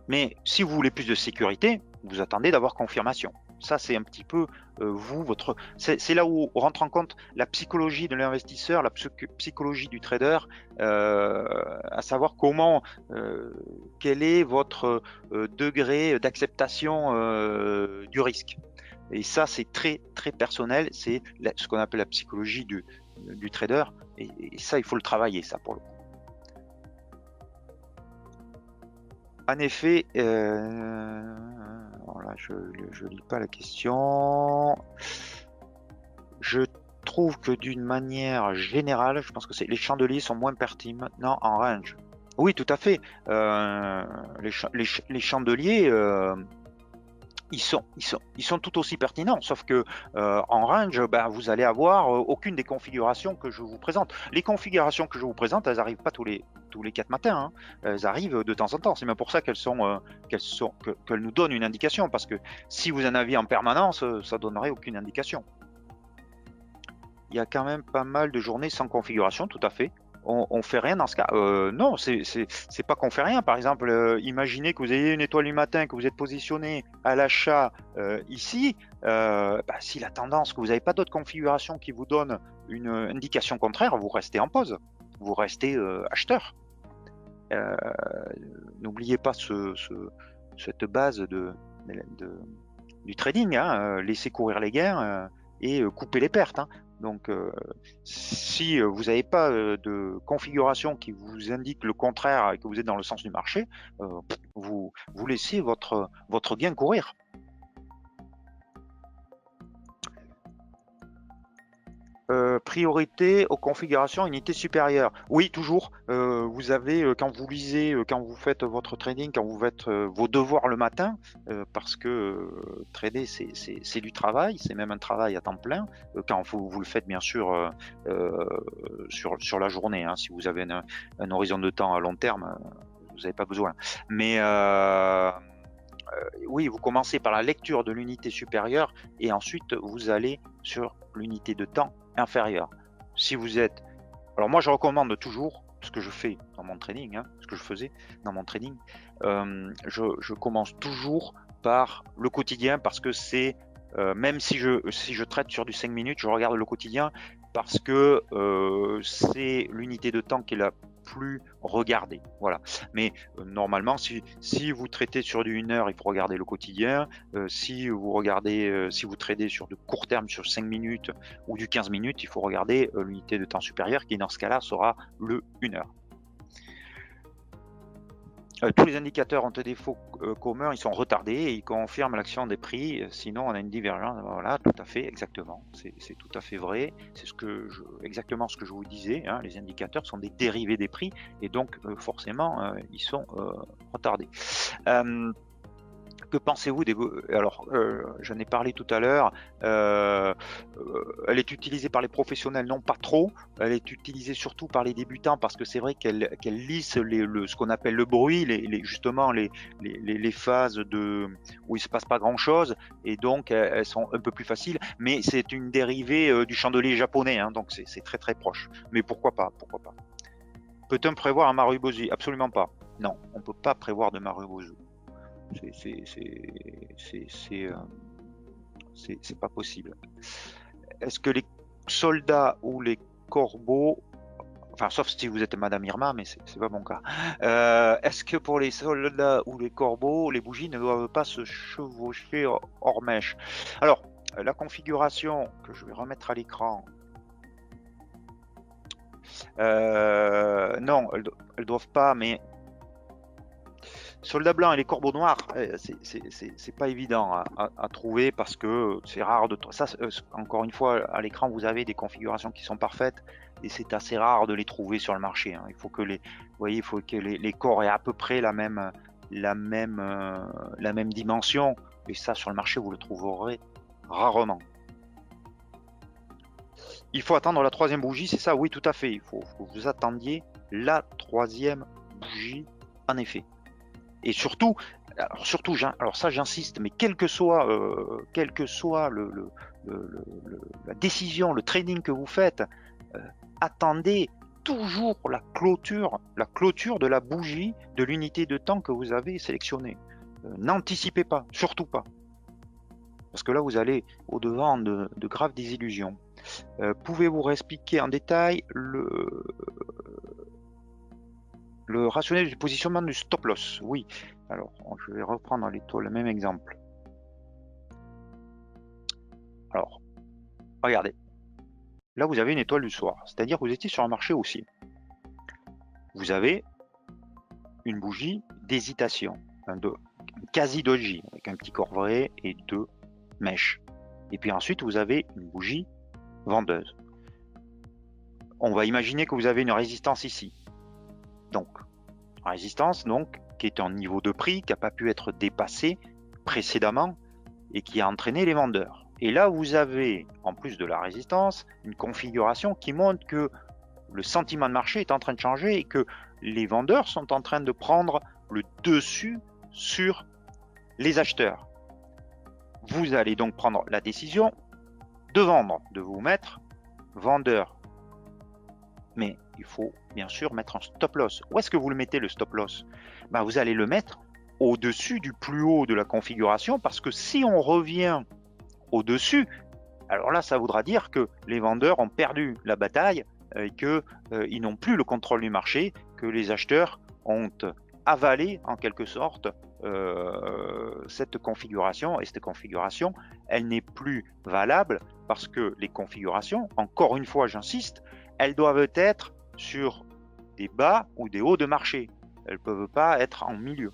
Mais si vous voulez plus de sécurité, vous attendez d'avoir confirmation. Ça, c'est un petit peu c'est là où rentre en compte la psychologie de l'investisseur, la psychologie du trader, à savoir quel est votre degré d'acceptation du risque. Et ça, c'est très très personnel. C'est ce qu'on appelle la psychologie du trader. Et ça, il faut le travailler, ça, pour le coup. En effet, voilà, je lis pas la question. Je trouve que d'une manière générale, je pense que les chandeliers sont moins pertinents en range. Oui, tout à fait. Les chandeliers, ils sont tout aussi pertinents, sauf que en range, ben, vous allez avoir aucune des configurations que je vous présente. Les configurations que je vous présente, elles n'arrivent pas tous les 4 matins, hein. Elles arrivent de temps en temps. C'est même pour ça qu'elles nous donnent une indication, parce que si vous en aviez en permanence, ça donnerait aucune indication. Il y a quand même pas mal de journées sans configuration, tout à fait. On fait rien dans ce cas. Non, c'est pas qu'on fait rien. Par exemple, imaginez que vous ayez une étoile du matin, que vous êtes positionné à l'achat ici. Bah, si la tendance, que vous n'avez pas d'autres configurations qui vous donnent une indication contraire, vous restez en pause. Vous restez acheteur. N'oubliez pas cette base du trading, hein, laissez courir les gains et couper les pertes, hein. Donc, si vous n'avez pas de configuration qui vous indique le contraire et que vous êtes dans le sens du marché, vous laissez votre gain courir. Priorité aux configurations unités supérieures. Oui, toujours. Vous avez, quand vous lisez, quand vous faites votre trading, quand vous faites vos devoirs le matin, parce que trader, c'est du travail, c'est même un travail à temps plein, quand vous le faites bien sûr sur la journée, hein. Si vous avez un horizon de temps à long terme, vous n'avez pas besoin. Mais oui, vous commencez par la lecture de l'unité supérieure et ensuite vous allez sur l'unité de temps inférieure. Si vous êtes... Alors moi je recommande toujours, ce que je fais dans mon trading, hein, ce que je faisais dans mon trading, je commence toujours par le quotidien, parce que c'est, même si je traite sur du 5 minutes, je regarde le quotidien, parce que c'est l'unité de temps qui est la plus regardée. Voilà. Mais normalement, si vous traitez sur du 1 heure, il faut regarder le quotidien. Si vous tradez sur de court terme, sur 5 minutes ou du 15 minutes, il faut regarder l'unité de temps supérieure, qui dans ce cas-là sera le 1 heure. Tous les indicateurs ont un défaut commun, ils sont retardés et ils confirment l'action des prix, sinon on a une divergence. Voilà, tout à fait, exactement, c'est tout à fait vrai, c'est exactement ce que je vous disais, hein. Les indicateurs sont des dérivés des prix et donc forcément ils sont retardés. Que pensez-vous des... Alors, j'en ai parlé tout à l'heure, elle est utilisée par les professionnels, non pas trop, elle est utilisée surtout par les débutants, parce que c'est vrai qu'elle lisse ce qu'on appelle le bruit, justement les phases où il ne se passe pas grand-chose, et donc elles sont un peu plus faciles, mais c'est une dérivée du chandelier japonais, hein, donc c'est très très proche. Mais pourquoi pas, pourquoi pas. Peut-on prévoir un Marubozu? Absolument pas. Non, on ne peut pas prévoir de Marubozu. C'est pas possible. Est-ce que les soldats ou les corbeaux, enfin sauf si vous êtes Madame Irma, mais c'est pas mon cas, est-ce que pour les soldats ou les corbeaux, les bougies ne doivent pas se chevaucher hors mèche? Alors, la configuration que je vais remettre à l'écran, non, elles doivent pas, mais soldats blancs et les corbeaux noirs, c'est pas évident à trouver, parce que c'est rare de ça. Encore une fois, à l'écran, vous avez des configurations qui sont parfaites et c'est assez rare de les trouver sur le marché, hein. Il faut que il faut que les corps aient à peu près la même dimension, et ça sur le marché vous le trouverez rarement. Il faut attendre la 3e bougie, c'est ça? Oui, tout à fait. Il faut que vous attendiez la 3e bougie, en effet. Et surtout, alors ça j'insiste, mais quelle que soit la décision, le trading que vous faites, attendez toujours la clôture de la bougie de l'unité de temps que vous avez sélectionnée. N'anticipez pas, surtout pas, parce que là vous allez au-devant de graves désillusions. Pouvez-vous expliquer en détail le rationnel du positionnement du stop loss? Oui. Alors, je vais reprendre le même exemple. Alors, regardez. Là, vous avez une étoile du soir, c'est-à-dire que vous étiez sur un marché haussier. Vous avez une bougie d'hésitation, un quasi-doji, avec un petit corps vrai et 2 mèches. Et puis ensuite, vous avez une bougie vendeuse. On va imaginer que vous avez une résistance ici. Donc, résistance qui est un niveau de prix qui n'a pas pu être dépassé précédemment et qui a entraîné les vendeurs. Et là, vous avez, en plus de la résistance, une configuration qui montre que le sentiment de marché est en train de changer et que les vendeurs sont en train de prendre le dessus sur les acheteurs. Vous allez donc prendre la décision de vendre, de vous mettre vendeur. Mais il faut bien sûr mettre un stop loss. Où est-ce que vous le mettez, le stop loss? Ben, vous allez le mettre au-dessus du plus haut de la configuration, parce que si on revient au-dessus, alors là, ça voudra dire que les vendeurs ont perdu la bataille et qu'ils n'ont plus le contrôle du marché, que les acheteurs ont avalé en quelque sorte cette configuration, et cette configuration, elle n'est plus valable parce que les configurations, encore une fois j'insiste, elles doivent être sur des bas ou des hauts de marché. Elles ne peuvent pas être en milieu.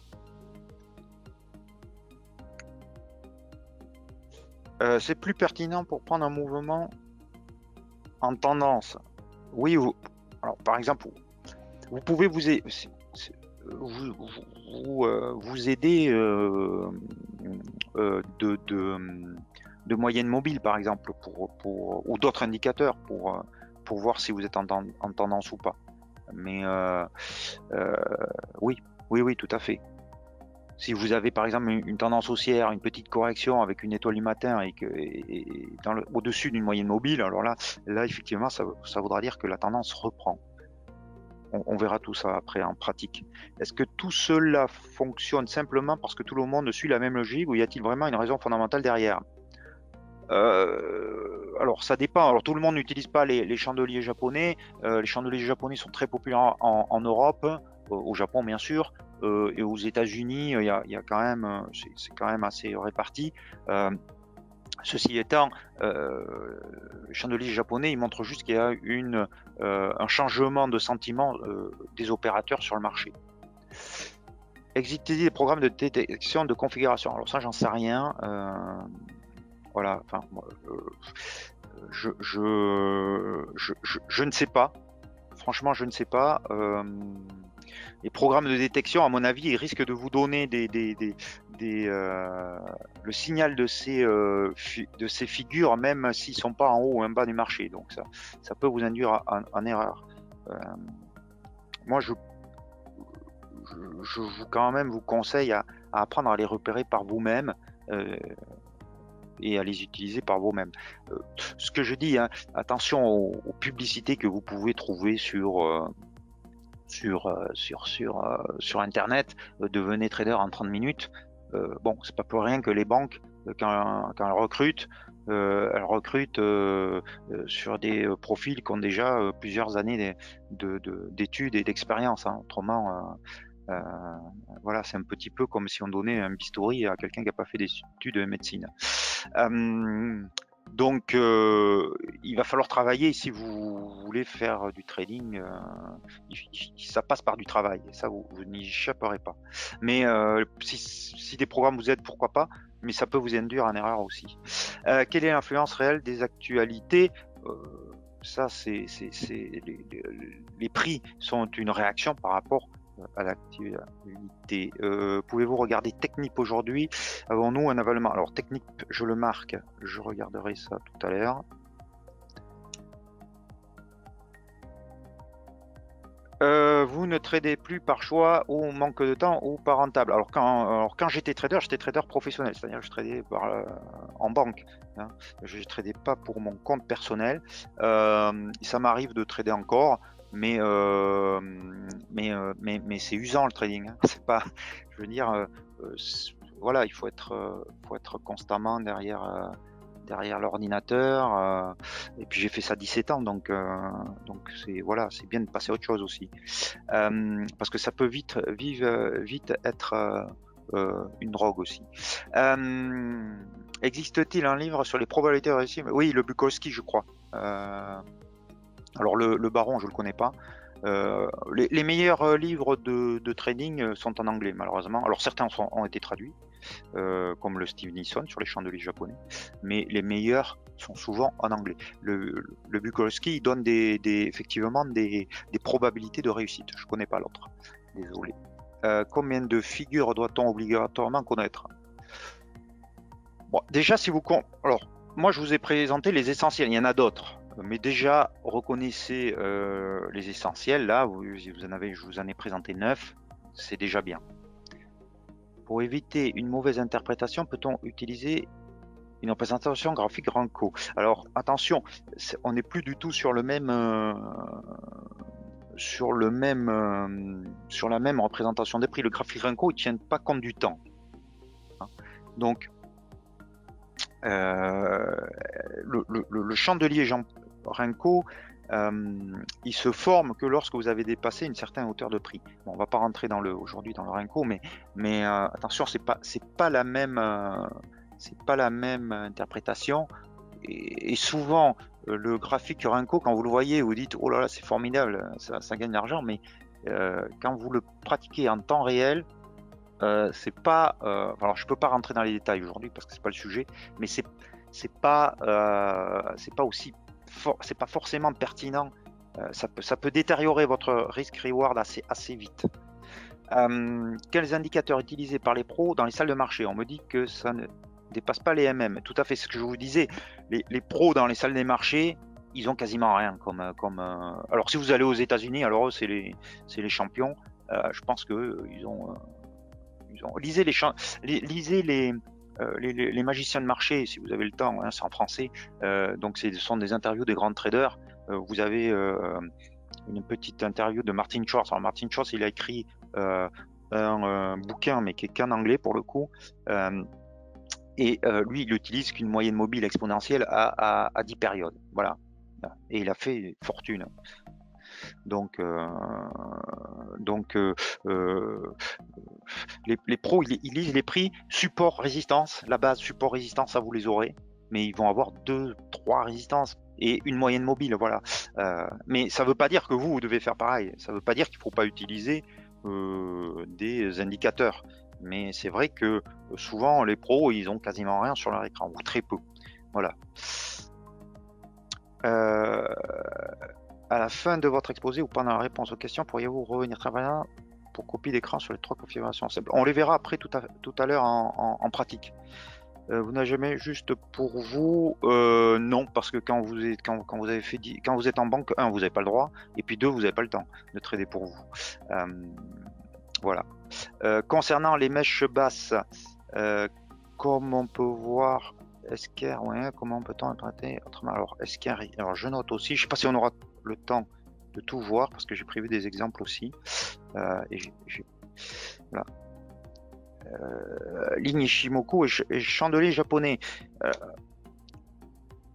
C'est plus pertinent pour prendre un mouvement en tendance. Oui, alors par exemple, vous pouvez vous aider de moyenne mobile, par exemple, ou d'autres indicateurs pour voir si vous êtes en tendance ou pas. Mais oui, tout à fait. Si vous avez par exemple une tendance haussière, une petite correction avec une étoile du matin et au-dessus d'une moyenne mobile, alors là effectivement, ça voudra dire que la tendance reprend. On verra tout ça après en pratique. Est-ce que tout cela fonctionne simplement parce que tout le monde suit la même logique, ou y a-t-il vraiment une raison fondamentale derrière? Alors ça dépend. Alors tout le monde n'utilise pas les chandeliers japonais. Les chandeliers japonais sont très populaires en Europe, au Japon bien sûr, et aux États-Unis, il y a quand même, c'est quand même assez réparti. Ceci étant, les chandeliers japonais, ils montrent juste qu'il y a un changement de sentiment des opérateurs sur le marché. Existe-t-il des programmes de détection de configuration? Alors ça, j'en sais rien. Voilà, enfin, je ne sais pas. Franchement, je ne sais pas. Les programmes de détection, à mon avis, ils risquent de vous donner le signal de ces figures, même s'ils ne sont pas en haut ou en bas du marché. Donc ça peut vous induire en erreur. Moi, je quand même vous conseille à apprendre à les repérer par vous-même. Et à les utiliser par vous-même. Ce que je dis, hein, attention aux publicités que vous pouvez trouver sur Internet. Devenez trader en 30 minutes. Bon, c'est pas pour rien que les banques, quand elles recrutent sur des profils qui ont déjà plusieurs années d'études et d'expérience. Hein. Autrement, voilà, c'est un petit peu comme si on donnait un bistouri à quelqu'un qui n'a pas fait d'études de médecine. Donc, il va falloir travailler si vous voulez faire du trading. Ça passe par du travail, et ça, vous n'y échapperez pas. Mais si des programmes vous aident, pourquoi pas, mais ça peut vous induire en erreur aussi. Quelle est l'influence réelle des actualités? Ça, les prix sont une réaction par rapport à l'actualité. Pouvez-vous regarder Technip aujourd'hui? Avons-nous un avalement? Alors Technip, je le marque, je regarderai ça tout à l'heure. Vous ne tradez plus par choix ou manque de temps ou par rentable? Alors quand j'étais trader professionnel, c'est-à-dire que je tradais en banque. Hein. Je ne tradais pas pour mon compte personnel. Ça m'arrive de trader encore. Mais c'est usant le trading. Hein. C'est pas, je veux dire, voilà, il faut être constamment derrière l'ordinateur. Et puis j'ai fait ça 17 ans, donc c'est bien de passer à autre chose aussi, parce que ça peut vite être une drogue aussi. Existe-t-il un livre sur les probabilités de réussite? Oui, le Bukowski, je crois. Alors le baron, je le connais pas. Les meilleurs livres de trading sont en anglais, malheureusement. Alors certains ont été traduits, comme le Steve Nissen sur les chandeliers japonais, mais les meilleurs sont souvent en anglais. Le Bukowski, il donne effectivement des probabilités de réussite. Je connais pas l'autre, désolé. Combien de figures doit-on obligatoirement connaître? Bon, déjà, si vous... Alors, moi, je vous ai présenté les essentiels. Il y en a d'autres. Mais déjà, reconnaissez les essentiels. Là, je vous en ai présenté 9. C'est déjà bien. Pour éviter une mauvaise interprétation, peut-on utiliser une représentation graphique Renko? Alors, attention, on n'est plus du tout sur le même... sur la même représentation des prix. Le graphique Renko, il ne tient pas compte du temps. Donc, le chandelier Renko, il se forme que lorsque vous avez dépassé une certaine hauteur de prix. Bon, on ne va pas rentrer aujourd'hui dans le Renko, mais attention, c'est pas la même interprétation. Et souvent, le graphique Renko, quand vous le voyez, vous dites oh là là, c'est formidable, ça gagne de l'argent, mais quand vous le pratiquez en temps réel, c'est pas. Alors, je peux pas rentrer dans les détails aujourd'hui parce que c'est pas le sujet, mais c'est pas aussi c'est pas forcément pertinent. Ça peut détériorer votre risk-reward assez vite. Quels indicateurs utilisés par les pros dans les salles de marché? On me dit que ça ne dépasse pas les MM. Tout à fait, ce que je vous disais. Les pros dans les salles des marchés, ils ont quasiment rien. Alors, si vous allez aux États-Unis, alors eux, c'est les champions. Je pense que ils ont lisez les magiciens de marché si vous avez le temps, hein, c'est en français. Donc ce sont des interviews des grands traders. Vous avez une petite interview de Martin Schwartz. Alors Martin Schwartz, il a écrit un bouquin, mais qui est qu'en anglais pour le coup. Et lui, il utilise qu'une moyenne mobile exponentielle à 10 périodes. Voilà. Et il a fait fortune. Donc les pros, ils lisent les prix support résistance, la base support résistance, ça vous les aurez, mais ils vont avoir 2-3 résistances et une moyenne mobile, voilà. Mais ça veut pas dire que vous devez faire pareil, ça veut pas dire qu'il faut pas utiliser des indicateurs, mais c'est vrai que souvent les pros, ils ont quasiment rien sur leur écran, ou très peu, voilà. À la fin de votre exposé ou pendant la réponse aux questions, pourriez-vous revenir travailler pour copie d'écran sur les 3 configurations simples? On les verra après tout à l'heure en pratique. Vous n'avez jamais juste pour vous? Non, parce que quand vous êtes en banque, 1, vous n'avez pas le droit, et puis 2, vous n'avez pas le temps de trader pour vous. Voilà. Concernant les mèches basses, comme on peut voir, Esquerre, ouais, comment peut-on interpréter autrement? Alors, Esquerre, alors je note aussi, je ne sais pas si on aura le temps de tout voir parce que j'ai prévu des exemples aussi. Voilà. Ligne Ishimoku et chandelier japonais.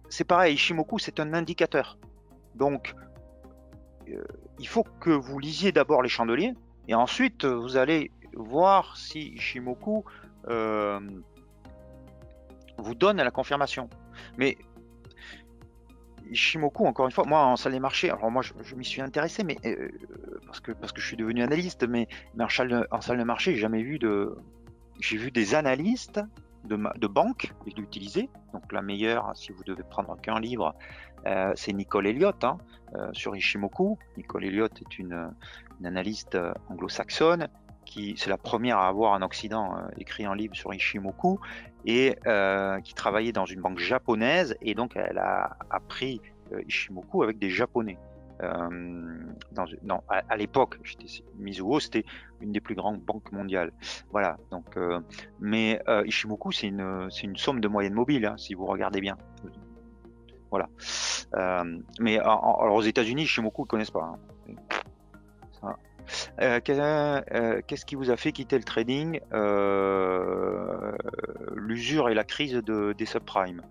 C'est pareil, Ishimoku, c'est un indicateur. Donc, il faut que vous lisiez d'abord les chandeliers et ensuite vous allez voir si Ishimoku vous donne la confirmation. Mais Ishimoku, encore une fois, moi en salle des marchés, alors moi je m'y suis intéressé, mais parce que je suis devenu analyste, mais en salle de marché, j'ai vu des analystes de banques l'utiliser. Donc la meilleure, si vous devez prendre qu'un livre, c'est Nicole Elliott sur Ishimoku. Nicole Elliott est une analyste anglo-saxonne c'est la première à avoir en Occident écrit un livre sur Ishimoku et qui travaillait dans une banque japonaise, et donc elle a appris Ishimoku avec des Japonais. À l'époque, Mizuho, c'était une des plus grandes banques mondiales. Voilà. Donc, mais Ishimoku, c'est une somme de moyenne mobile, hein, si vous regardez bien. Voilà. Mais alors aux États-Unis, Ishimoku, ils connaissent pas. Hein. Ça. Qu'est-ce qui vous a fait quitter le trading? L'usure et la crise des subprimes.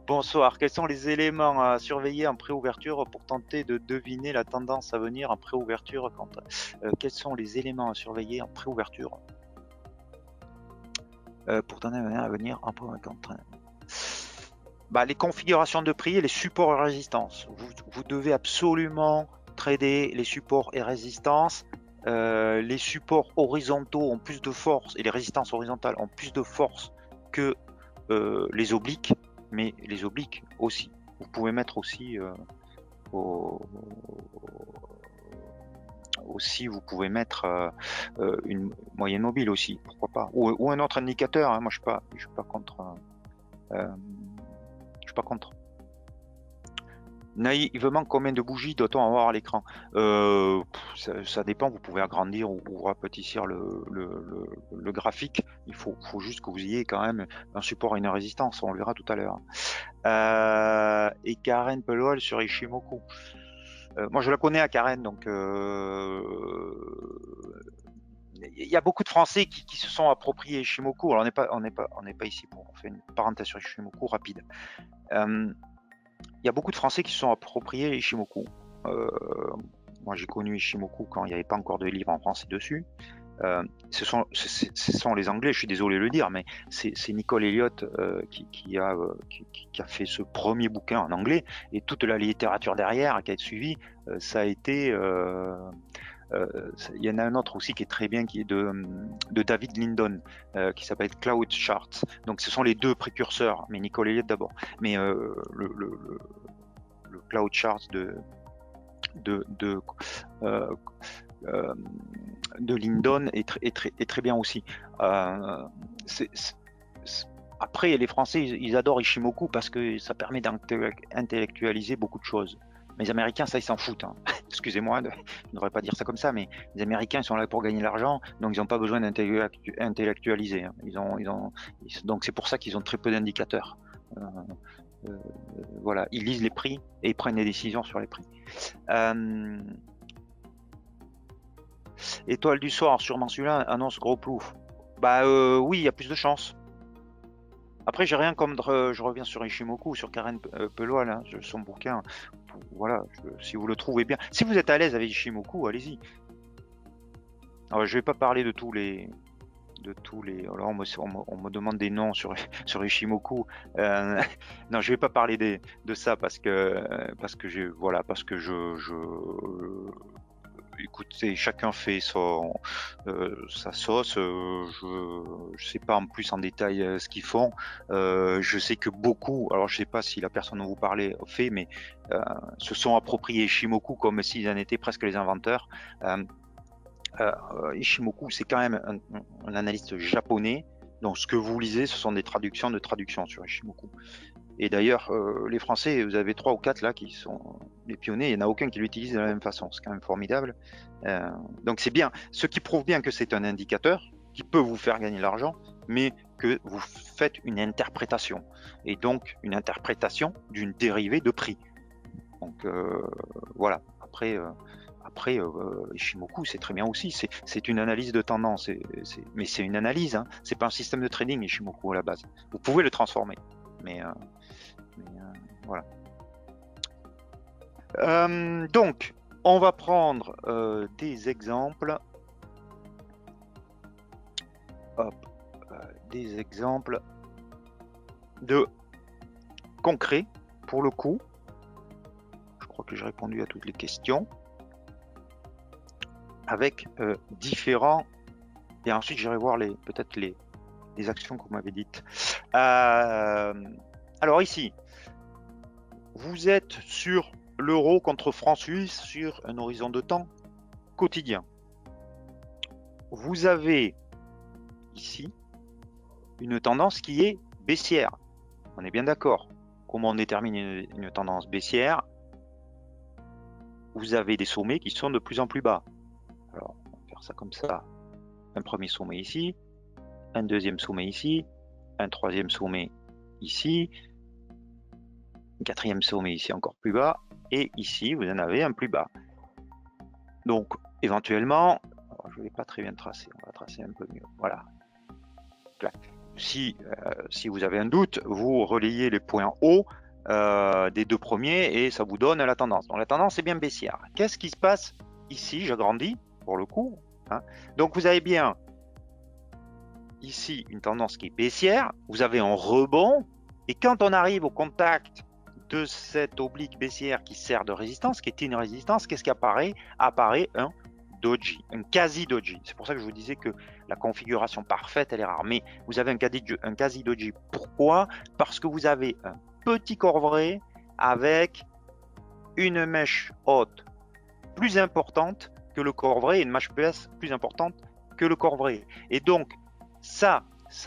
Bonsoir, quels sont les éléments à surveiller en préouverture pour tenter de deviner la tendance à venir en préouverture? Quels sont les éléments à surveiller en préouverture pour tenter à venir en préouverture? Les configurations de prix et les supports et résistances. Vous devez absolument trader les supports et résistances. Les supports horizontaux ont plus de force et les résistances horizontales ont plus de force que les obliques, mais les obliques aussi. Vous pouvez mettre aussi aussi, vous pouvez mettre une moyenne mobile aussi, pourquoi pas, ou un autre indicateur. Hein. Moi, je suis pas contre. Je suis pas contre. Naïvement, combien de bougies doit-on avoir à l'écran? Ça dépend, vous pouvez agrandir ou rapetissir le graphique. Il faut juste que vous ayez quand même un support et une résistance, on le verra tout à l'heure. Et Karen Pelwal sur Ishimoku. Moi je la connais à Karen, donc il y a beaucoup de Français qui se sont appropriés Ishimoku. Alors on n'est pas ici pour on fait une parenthèse sur Ishimoku rapide. Il y a beaucoup de Français qui se sont appropriés Ishimoku. Moi, j'ai connu Ishimoku quand il n'y avait pas encore de livres en français dessus. Ce sont les Anglais, je suis désolé de le dire, mais c'est Nicole Elliott qui a fait ce premier bouquin en anglais, et toute la littérature derrière qui a suivi, ça a été... il y en a un autre aussi qui est très bien, qui est de David Lindon, qui s'appelle Cloud Charts. Donc ce sont les deux précurseurs, mais Nicole Elliott d'abord. Mais le Cloud Charts de Lindon est très bien aussi. Après, les Français, ils adorent Ishimoku parce que ça permet d'intellectualiser beaucoup de choses. Mais les Américains, ça, ils s'en foutent. Hein. Excusez-moi, je ne devrais pas dire ça comme ça, mais les Américains, ils sont là pour gagner de l'argent, donc ils n'ont pas besoin d'intellectualiser. Hein. Donc c'est pour ça qu'ils ont très peu d'indicateurs. Voilà, ils lisent les prix et ils prennent des décisions sur les prix. Étoile du soir, sûrement celui-là annonce gros plouf. Bah oui, il y a plus de chances. Après, j'ai rien contre. Je reviens sur Ishimoku, sur Karen Pelwal, hein, son bouquin. Voilà, si vous le trouvez bien. Si vous êtes à l'aise avec Ishimoku, allez-y. Alors, je vais pas parler de tous les. Alors, on me demande des noms sur Ishimoku. Non, je vais pas parler de ça parce que écoutez, chacun fait sa sauce. Je sais pas en plus en détail ce qu'ils font. Je sais que beaucoup, alors je sais pas si la personne dont vous parlez fait, mais se sont appropriés Ishimoku comme s'ils en étaient presque les inventeurs. Ishimoku, c'est quand même un analyste japonais. Donc ce que vous lisez, ce sont des traductions de traductions sur Ishimoku. Et d'ailleurs, les Français, vous avez 3 ou 4 là qui sont les pionniers, il n'y en a aucun qui l'utilise de la même façon, c'est quand même formidable. Donc c'est bien, ce qui prouve bien que c'est un indicateur qui peut vous faire gagner de l'argent, mais que vous faites une interprétation, et donc une interprétation d'une dérivée de prix. Donc voilà, après Ishimoku, c'est très bien aussi, c'est une analyse de tendance, mais c'est une analyse, hein. C'est pas un système de trading Ishimoku à la base. Vous pouvez le transformer, mais voilà. Donc, on va prendre des exemples. Hop, des exemples de concrets pour le coup. Je crois que j'ai répondu à toutes les questions. Avec différents. Et ensuite, j'irai voir peut-être les actions que vous m'avez dites. Alors ici, vous êtes sur l'euro contre franc suisse sur un horizon de temps quotidien. Vous avez ici une tendance qui est baissière. On est bien d'accord. Comment on détermine une tendance baissière? Vous avez des sommets qui sont de plus en plus bas. Alors, on va faire ça comme ça. Un premier sommet ici, un deuxième sommet ici, un troisième sommet ici, un quatrième sommet ici encore plus bas, et ici vous en avez un plus bas. Donc éventuellement, je ne vais pas très bien tracer, on va tracer un peu mieux. Voilà. Si vous avez un doute, vous relayez les points hauts des deux premiers et ça vous donne la tendance. Donc la tendance est bien baissière. Qu'est-ce qui se passe ici? J'agrandis pour le coup. Hein. Donc vous avez bien ici une tendance qui est baissière, vous avez un rebond, et quand on arrive au contact de cette oblique baissière qui sert de résistance, qui est une résistance, qu'est-ce qui apparaît? Apparaît un doji, un quasi-doji. C'est pour ça que je vous disais que la configuration parfaite, elle est rare. Mais vous avez un quasi-doji. Pourquoi? Parce que vous avez un petit corvée avec une mèche haute plus importante que le corps vrai et une marge PS plus importante que le corps vrai. Et donc, ça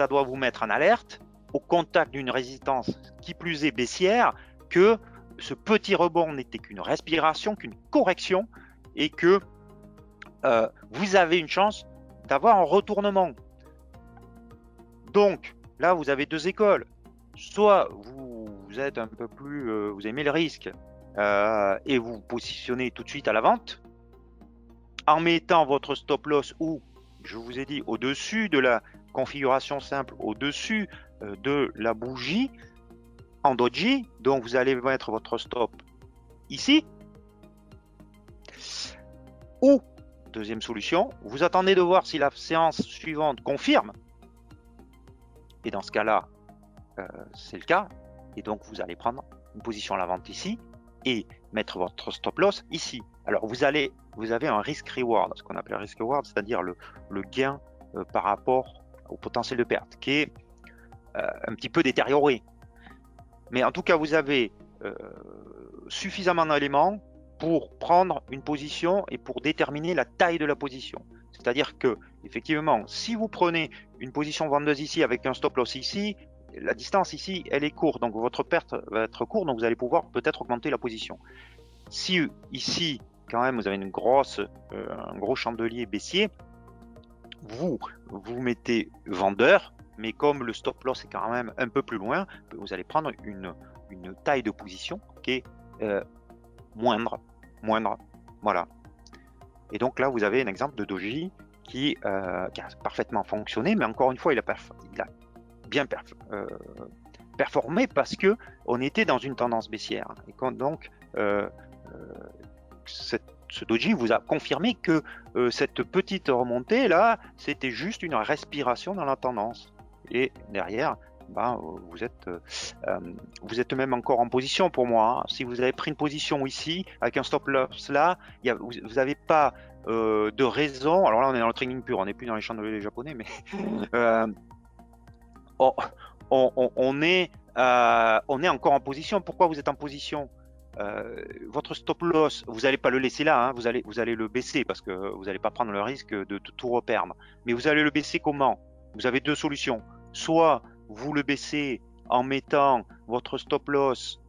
doit vous mettre en alerte au contact d'une résistance qui plus est baissière, que ce petit rebond n'était qu'une respiration, qu'une correction, et que vous avez une chance d'avoir un retournement. Donc, là, vous avez deux écoles. Soit vous êtes un peu plus, vous aimez le risque et vous vous positionnez tout de suite à la vente en mettant votre stop loss ou, je vous ai dit, au-dessus de la configuration simple, au-dessus de la bougie en doji. Donc, vous allez mettre votre stop ici. Ou, deuxième solution, vous attendez de voir si la séance suivante confirme. Et dans ce cas-là, c'est le cas. Et donc, vous allez prendre une position à la vente ici et mettre votre stop loss ici. Alors, vous avez un risk reward, ce qu'on appelle risk reward, c'est-à-dire le gain par rapport au potentiel de perte, qui est un petit peu détérioré. Mais en tout cas, vous avez suffisamment d'éléments pour prendre une position et pour déterminer la taille de la position. C'est-à-dire que, effectivement, si vous prenez une position vendeuse ici avec un stop loss ici, la distance ici, elle est courte, donc votre perte va être courte, donc vous allez pouvoir peut-être augmenter la position. Si ici, quand même, vous avez un gros chandelier baissier, vous mettez vendeur, mais comme le stop loss est quand même un peu plus loin, vous allez prendre une taille de position qui est moindre, voilà. Et donc là, vous avez un exemple de doji qui a parfaitement fonctionné, mais encore une fois, il a bien performé parce que on était dans une tendance baissière. Et quand donc ce doji vous a confirmé que cette petite remontée là, c'était juste une respiration dans la tendance. Et derrière, vous êtes même encore en position pour moi. Hein. Si vous avez pris une position ici avec un stop loss là, vous n'avez pas de raison. Alors là, on est dans le trading pur, on n'est plus dans les chandeliers japonais, mais on est encore en position. Pourquoi vous êtes en position? Votre stop loss, vous n'allez pas le laisser là, hein, vous allez le baisser parce que vous n'allez pas prendre le risque de tout reperdre. Mais vous allez le baisser comment? Vous avez deux solutions. Soit vous le baissez en mettant votre stop loss,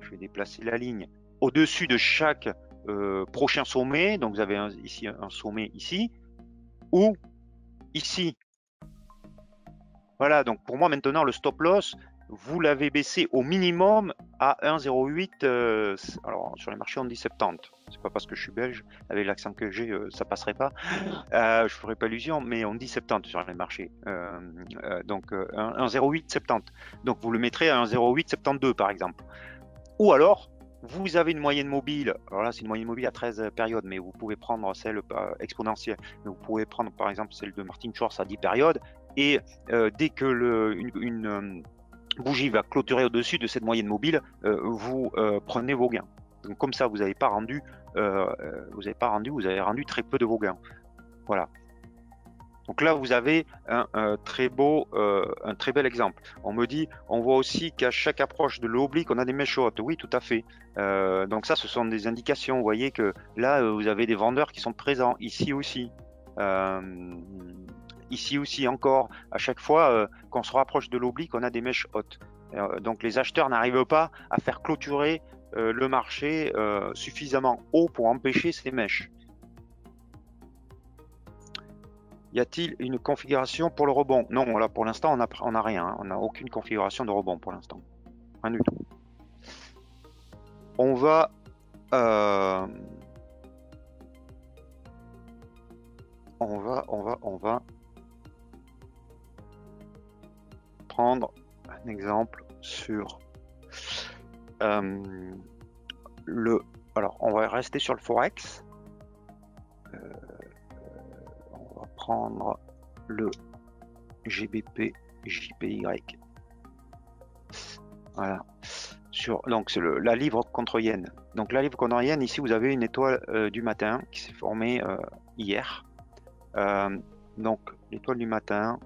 je vais déplacer la ligne, au-dessus de chaque prochain sommet. Donc vous avez ici un sommet ici, ou ici. Voilà, donc pour moi maintenant le stop loss, vous l'avez baissé au minimum à 1,08. Alors sur les marchés on dit 70. C'est pas parce que je suis belge, avec l'accent que j'ai, ça passerait pas. Je ferai pas illusion, mais on dit 70 sur les marchés. Donc 1,08 70. Donc vous le mettrez à 1,08 72 par exemple. Ou alors vous avez une moyenne mobile. Alors là c'est une moyenne mobile à 13 périodes, mais vous pouvez prendre celle exponentielle. Vous pouvez prendre par exemple celle de Martin Schwartz à 10 périodes. Et dès que une bougie va clôturer au-dessus de cette moyenne mobile, vous prenez vos gains. Donc comme ça, vous n'avez pas rendu, vous avez rendu très peu de vos gains. Voilà. Donc là, vous avez un très bel exemple. On me dit, on voit aussi qu'à chaque approche de l'oblique, on a des mèches hautes. Oui, tout à fait. Donc ça, ce sont des indications. Vous voyez que là, vous avez des vendeurs qui sont présents. Ici aussi. Ici aussi encore, à chaque fois qu'on se rapproche de l'oblique, on a des mèches hautes. Donc les acheteurs n'arrivent pas à faire clôturer le marché suffisamment haut pour empêcher ces mèches. Y a-t-il une configuration pour le rebond? Non, là pour l'instant on n'a rien, hein. On n'a aucune configuration de rebond pour l'instant. Rien du tout. On va prendre un exemple sur alors on va rester sur le forex. On va prendre le GBP JPY. Voilà. Donc c'est la livre contre yen. Donc la livre contre yen, ici vous avez une étoile du matin qui s'est formée hier. Donc l'étoile du matin,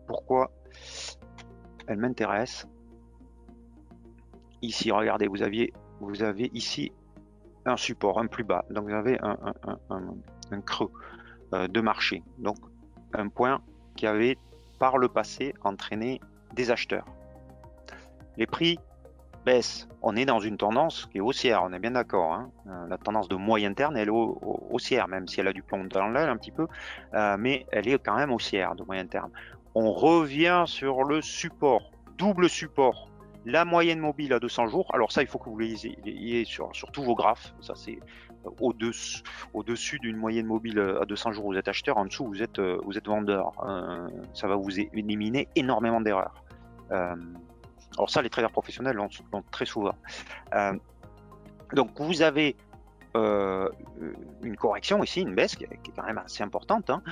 pourquoi elle m'intéresse? Ici, regardez, vous avez ici un support, un plus bas. Donc vous avez un creux de marché. Donc un point qui avait par le passé entraîné des acheteurs. Les prix baissent. On est dans une tendance qui est haussière, on est bien d'accord. Hein. La tendance de moyen terme, elle est haussière, même si elle a du plomb dans l'aile un petit peu, mais elle est quand même haussière de moyen terme. On revient sur le support, double support. La moyenne mobile à 200 jours, alors ça, il faut que vous l'ayez sur tous vos graphes. Ça, c'est au-dessus d'une moyenne mobile à 200 jours, vous êtes acheteur. En dessous, vous êtes vendeur. Ça va vous éliminer énormément d'erreurs. Alors ça, les traders professionnels l'ont très souvent. Donc, vous avez une correction ici, une baisse qui est quand même assez importante. Hein.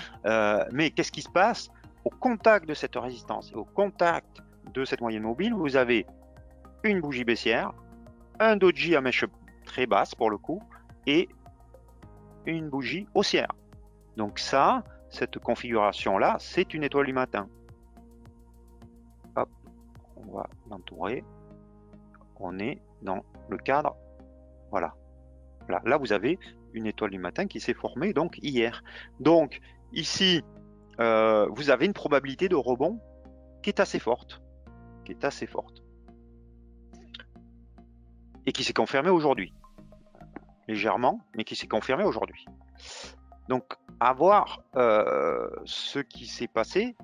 Mais qu'est-ce qui se passe? Au contact de cette résistance et au contact de cette moyenne mobile, vous avez une bougie baissière, un doji à mèche très basse pour le coup, et une bougie haussière. Donc ça, cette configuration-là, c'est une étoile du matin. Hop, on va l'entourer. On est dans le cadre. Voilà. Là, vous avez une étoile du matin qui s'est formée donc hier. Donc ici, vous avez une probabilité de rebond qui est assez forte. Et qui s'est confirmée aujourd'hui. Légèrement, mais qui s'est confirmée aujourd'hui. Donc, à voir ce qui s'est passé.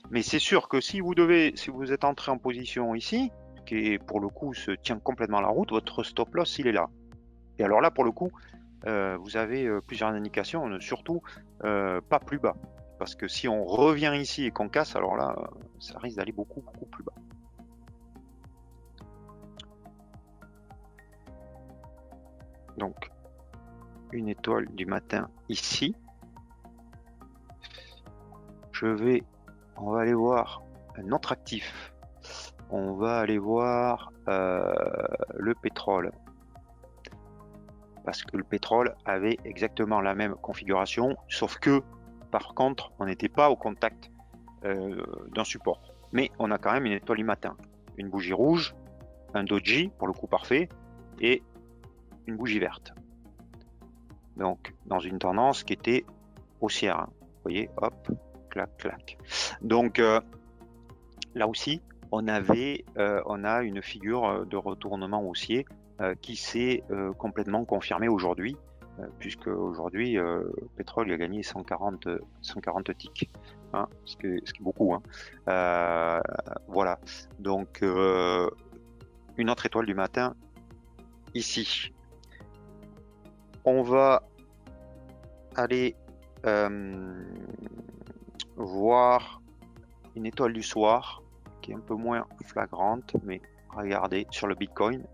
Mais c'est sûr que si vous êtes entré en position ici, qui pour le coup se tient complètement la route, votre stop loss il est là. Et alors là pour le coup, vous avez plusieurs indications, surtout pas plus bas. Parce que si on revient ici et qu'on casse, alors là, ça risque d'aller beaucoup plus bas. Donc, une étoile du matin ici. On va aller voir un autre actif. On va aller voir le pétrole. Parce que le pétrole avait exactement la même configuration, sauf que, par contre, on n'était pas au contact d'un support. Mais on a quand même une étoile du matin. Une bougie rouge, un doji, pour le coup parfait, et une bougie verte. Donc, dans une tendance qui était haussière. Hein. Vous voyez, hop, clac, clac. Donc, là aussi, on a une figure de retournement haussier qui s'est complètement confirmée aujourd'hui, puisque aujourd'hui, le pétrole il a gagné 140 ticks, hein, ce qui est beaucoup. Hein. Voilà, donc une autre étoile du matin ici. On va aller voir une étoile du soir qui est un peu moins flagrante, mais regardez sur le Bitcoin,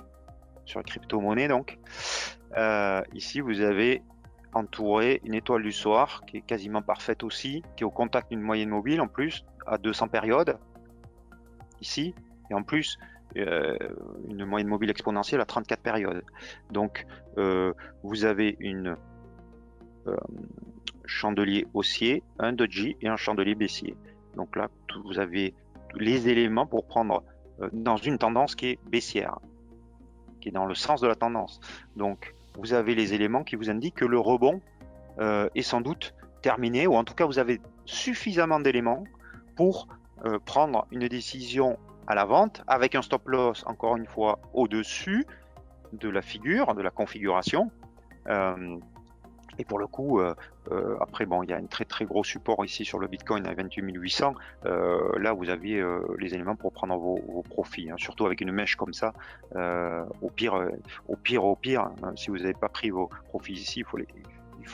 sur la crypto-monnaie donc. Ici, vous avez entouré une étoile du soir qui est quasiment parfaite aussi, qui est au contact d'une moyenne mobile en plus, à 200 périodes, ici, et en plus, une moyenne mobile exponentielle à 34 périodes. Donc, vous avez une chandelier haussier, un doji et un chandelier baissier. Donc là, vous avez les éléments pour prendre dans une tendance qui est baissière, qui est dans le sens de la tendance. Donc, vous avez les éléments qui vous indiquent que le rebond est sans doute terminé, ou en tout cas, vous avez suffisamment d'éléments pour prendre une décision à la vente avec un stop loss, encore une fois, au-dessus de la figure, de la configuration. Et pour le coup, après, bon, il y a un très gros support ici sur le Bitcoin à 28 800. Là, vous avez les éléments pour prendre vos profits, hein, surtout avec une mèche comme ça. Au pire, hein, si vous n'avez pas pris vos profits ici, il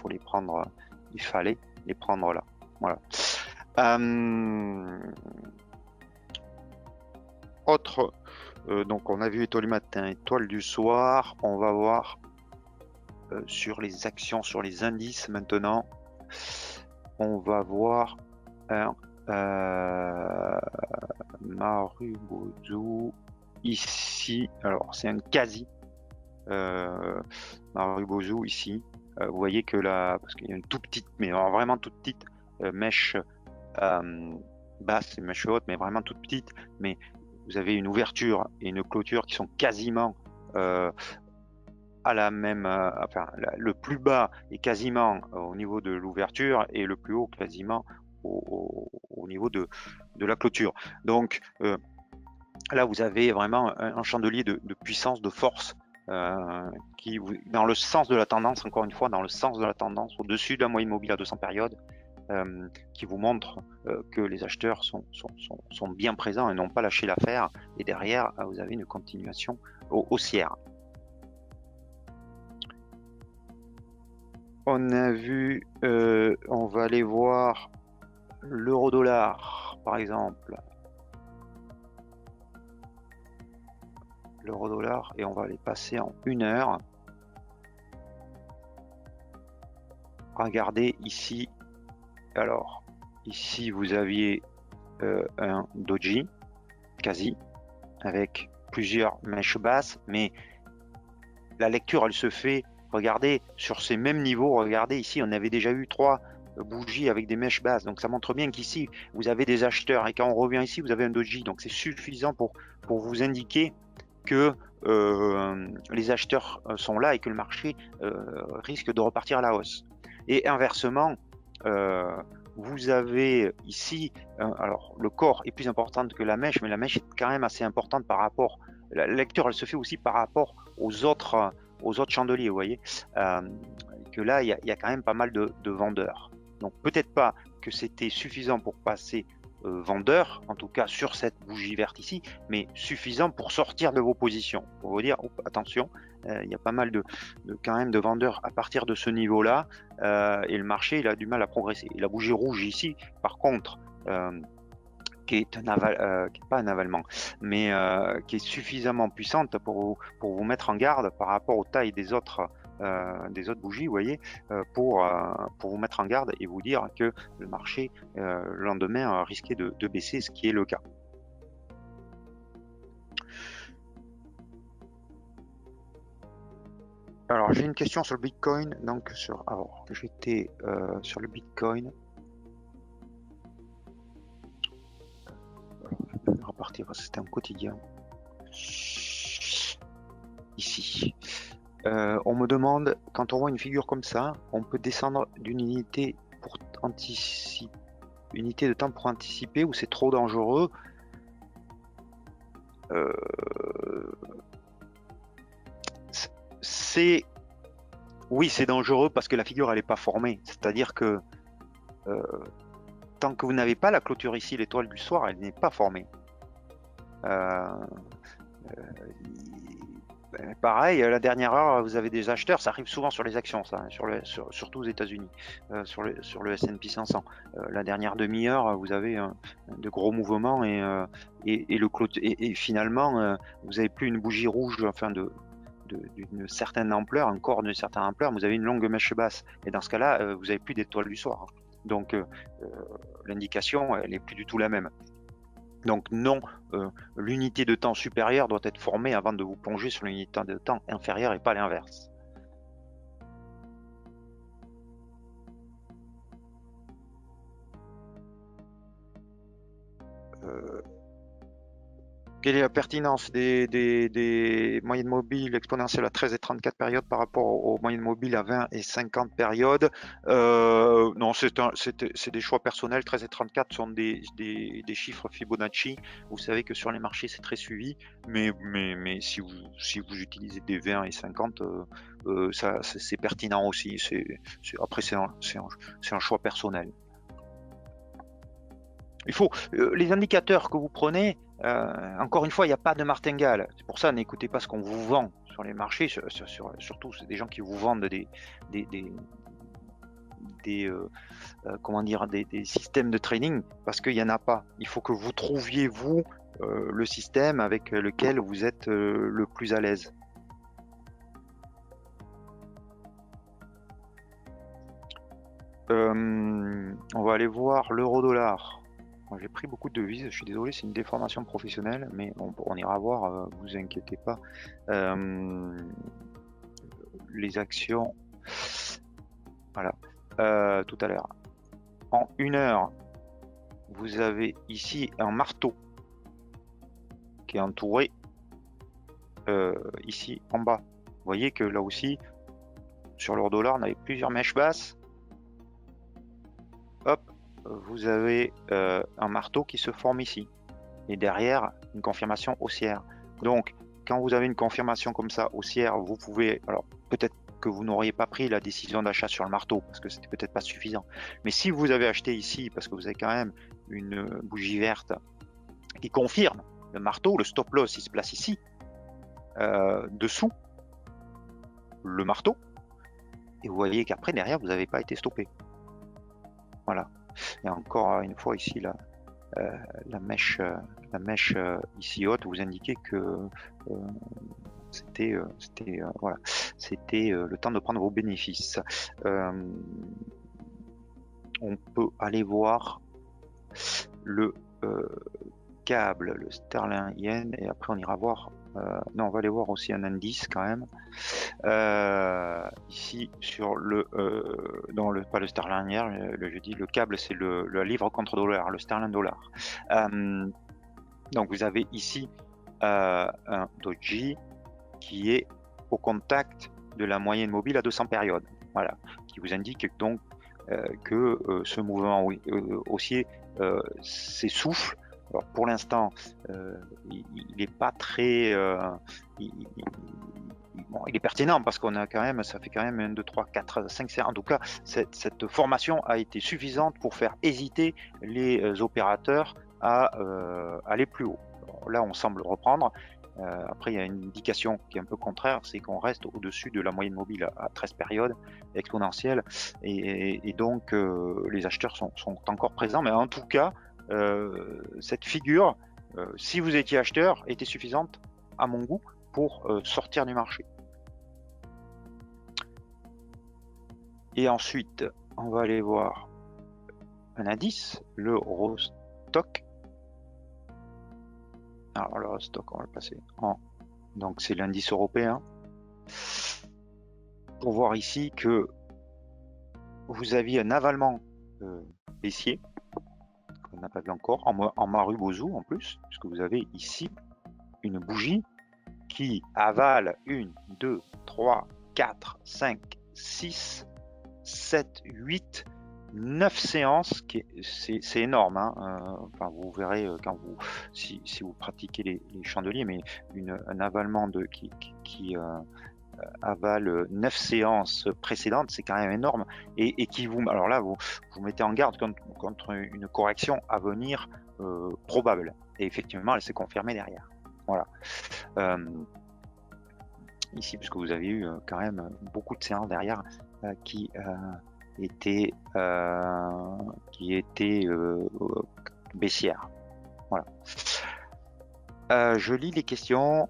fallait les prendre là. Voilà. Autre, donc on a vu étoile du matin, étoile du soir. On va voir sur les actions, sur les indices maintenant. On va voir un Marubozu ici. Alors c'est un quasi Marubozu ici. Vous voyez que là, parce qu'il y a une toute petite, mais vraiment toute petite mèche basse et mèche haute, mais vraiment toute petite. Mais vous avez une ouverture et une clôture qui sont quasiment à la même, enfin, le plus bas est quasiment au niveau de l'ouverture et le plus haut quasiment au niveau de la clôture. Donc là, vous avez vraiment un chandelier de puissance, de force, qui, dans le sens de la tendance, encore une fois, dans le sens de la tendance, au-dessus de la moyenne mobile à 200 périodes, qui vous montre que les acheteurs sont bien présents et n'ont pas lâché l'affaire. Et derrière, vous avez une continuation haussière. On a vu, on va aller voir l'euro-dollar, par exemple. L'euro-dollar, et on va les passer en 1 heure. Regardez ici. Alors, ici, vous aviez un doji, quasi, avec plusieurs mèches basses, mais la lecture, elle se fait, regardez, sur ces mêmes niveaux, regardez, ici, on avait déjà eu 3 bougies avec des mèches basses, donc ça montre bien qu'ici, vous avez des acheteurs, et quand on revient ici, vous avez un doji, donc c'est suffisant pour vous indiquer que les acheteurs sont là et que le marché risque de repartir à la hausse. Et inversement, vous avez ici, alors le corps est plus important que la mèche, mais la mèche est quand même assez importante par rapport, la lecture elle se fait aussi par rapport aux autres chandeliers, vous voyez, que là il y a quand même pas mal de vendeurs. Donc peut-être pas que c'était suffisant pour passer vendeur, en tout cas sur cette bougie verte ici, mais suffisant pour sortir de vos positions, pour vous dire, attention, il y a pas mal quand même de vendeurs à partir de ce niveau-là, et le marché il a du mal à progresser. Et la bougie rouge ici, par contre, qui est pas un avalement, mais qui est suffisamment puissante pour vous mettre en garde par rapport aux tailles des autres bougies, vous voyez, pour vous mettre en garde et vous dire que le marché le lendemain risquait de baisser, ce qui est le cas. Alors j'ai une question sur le Bitcoin, donc alors j'étais sur le Bitcoin. Je vais repartir parce que c'était un quotidien. Ici. On me demande, quand on voit une figure comme ça, on peut descendre d'une unité pour anticiper, unité de temps pour anticiper, ou c'est trop dangereux? Oui, c'est dangereux parce que la figure elle n'est pas formée, c'est-à-dire que tant que vous n'avez pas la clôture ici, l'étoile du soir, elle n'est pas formée. Pareil, la dernière heure, vous avez des acheteurs, ça arrive souvent sur les actions, ça, surtout aux États-Unis, sur le S&P 500. La dernière demi-heure, vous avez de gros mouvements et finalement, vous n'avez plus une bougie rouge, enfin d'une certaine ampleur, un corps d'une certaine ampleur, vous avez une longue mèche basse. Et dans ce cas-là, vous n'avez plus d'étoile du soir. Donc l'indication, elle n'est plus du tout la même. Donc non, l'unité de temps supérieure doit être formée avant de vous plonger sur l'unité de temps inférieure et pas l'inverse. Quelle est la pertinence des moyennes mobiles exponentielles à 13 et 34 périodes par rapport aux moyennes mobiles à 20 et 50 périodes? Non, c'est des choix personnels. 13 et 34 sont des chiffres Fibonacci. Vous savez que sur les marchés, c'est très suivi. Mais si vous utilisez des 20 et 50, c'est pertinent aussi. Après, c'est un choix personnel. Il faut les indicateurs que vous prenez, encore une fois, il n'y a pas de martingale. C'est pour ça, n'écoutez pas ce qu'on vous vend sur les marchés. Surtout, c'est des gens qui vous vendent comment dire, des systèmes de trading, parce qu'il n'y en a pas. Il faut que vous trouviez, vous, le système avec lequel vous êtes le plus à l'aise. On va aller voir l'euro-dollar. J'ai pris beaucoup de devises, je suis désolé, c'est une déformation professionnelle, mais on ira voir, vous inquiétez pas. Les actions, voilà, tout à l'heure. En 1 heure, vous avez ici un marteau qui est entouré ici en bas Vous voyez que là aussi, sur l'euro dollar, on avait plusieurs mèches basses. Hop, vous avez un marteau qui se forme ici. Et derrière, une confirmation haussière. Donc, quand vous avez une confirmation comme ça haussière, vous pouvez, alors peut-être que vous n'auriez pas pris la décision d'achat sur le marteau parce que c'était peut-être pas suffisant. Mais si vous avez acheté ici parce que vous avez quand même une bougie verte qui confirme le marteau, le stop loss il se place ici, dessous le marteau, et vous voyez qu'après derrière vous n'avez pas été stoppé. Voilà. Et encore une fois ici là. La mèche ici haute vous indiquait que c'était voilà, c'était le temps de prendre vos bénéfices. On peut aller voir le câble, le sterling yen, et après on ira voir. Non, on va aller voir aussi un indice quand même. Ici sur le pas le sterling yen, je dis le câble, c'est le livre contre dollar, le sterling dollar. Donc vous avez ici un doji qui est au contact de la moyenne mobile à 200 périodes, voilà, qui vous indique donc que ce mouvement haussier s'essouffle. Alors pour l'instant, il n'est pas très, bon, il est pertinent parce qu'on a quand même, ça fait quand même 1, 2, 3, 4, 5, 6, en tout cas, cette formation a été suffisante pour faire hésiter les opérateurs à aller plus haut. Alors là, on semble reprendre. Après, il y a une indication qui est un peu contraire, c'est qu'on reste au-dessus de la moyenne mobile à 13 périodes exponentielles, et donc les acheteurs sont encore présents, mais en tout cas, cette figure, si vous étiez acheteur, était suffisante à mon goût pour sortir du marché. Et ensuite, on va aller voir un indice, l'Eurostock. Alors l'Eurostock, on va le passer en... Donc c'est l'indice européen. Pour voir ici que vous aviez un avalement baissier, qu'on n'a pas vu encore, en Marubozu en plus, puisque vous avez ici une bougie qui avale 1, 2, 3, 4, 5, 6, 7, 8, 9 séances, c'est énorme, hein. Enfin, vous verrez quand si vous pratiquez les chandeliers, mais un avalement qui avale 9 séances précédentes, c'est quand même énorme, et qui vous, alors là, vous mettez en garde contre une correction à venir probable, et effectivement, elle s'est confirmée derrière. Voilà. Ici, puisque vous avez eu quand même beaucoup de séances derrière qui étaient baissières. Voilà. Je lis les questions.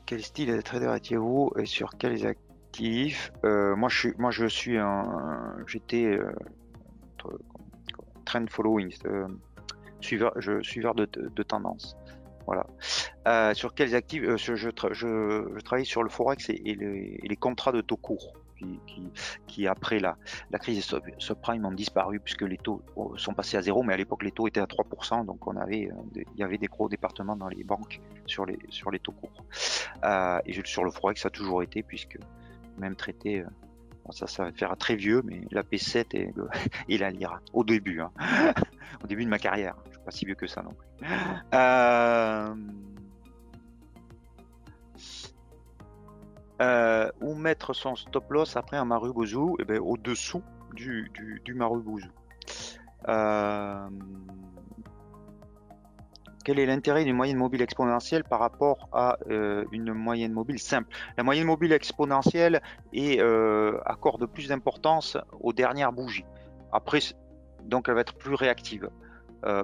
Quel style de trader étiez-vous et sur quels actifs? J'étais trend following, suiveur de tendance. Voilà. Sur quels actifs? Je travaille sur le forex et les contrats de taux courts qui après la crise des subprimes ont disparu puisque les taux sont passés à 0, mais à l'époque les taux étaient à 3%, donc il y avait des gros départements dans les banques sur les taux courts. Et sur le forex ça a toujours été, puisque même traité, ça va faire très vieux, mais la P7 et la Lira au début, hein. Au début de ma carrière, je suis pas si vieux que ça non plus. Où mettre son stop loss après un Marubozu? Eh bien, au-dessous du Marubozu. Quel est l'intérêt d'une moyenne mobile exponentielle par rapport à une moyenne mobile simple? La moyenne mobile exponentielle accorde plus d'importance aux dernières bougies. Après, donc elle va être plus réactive.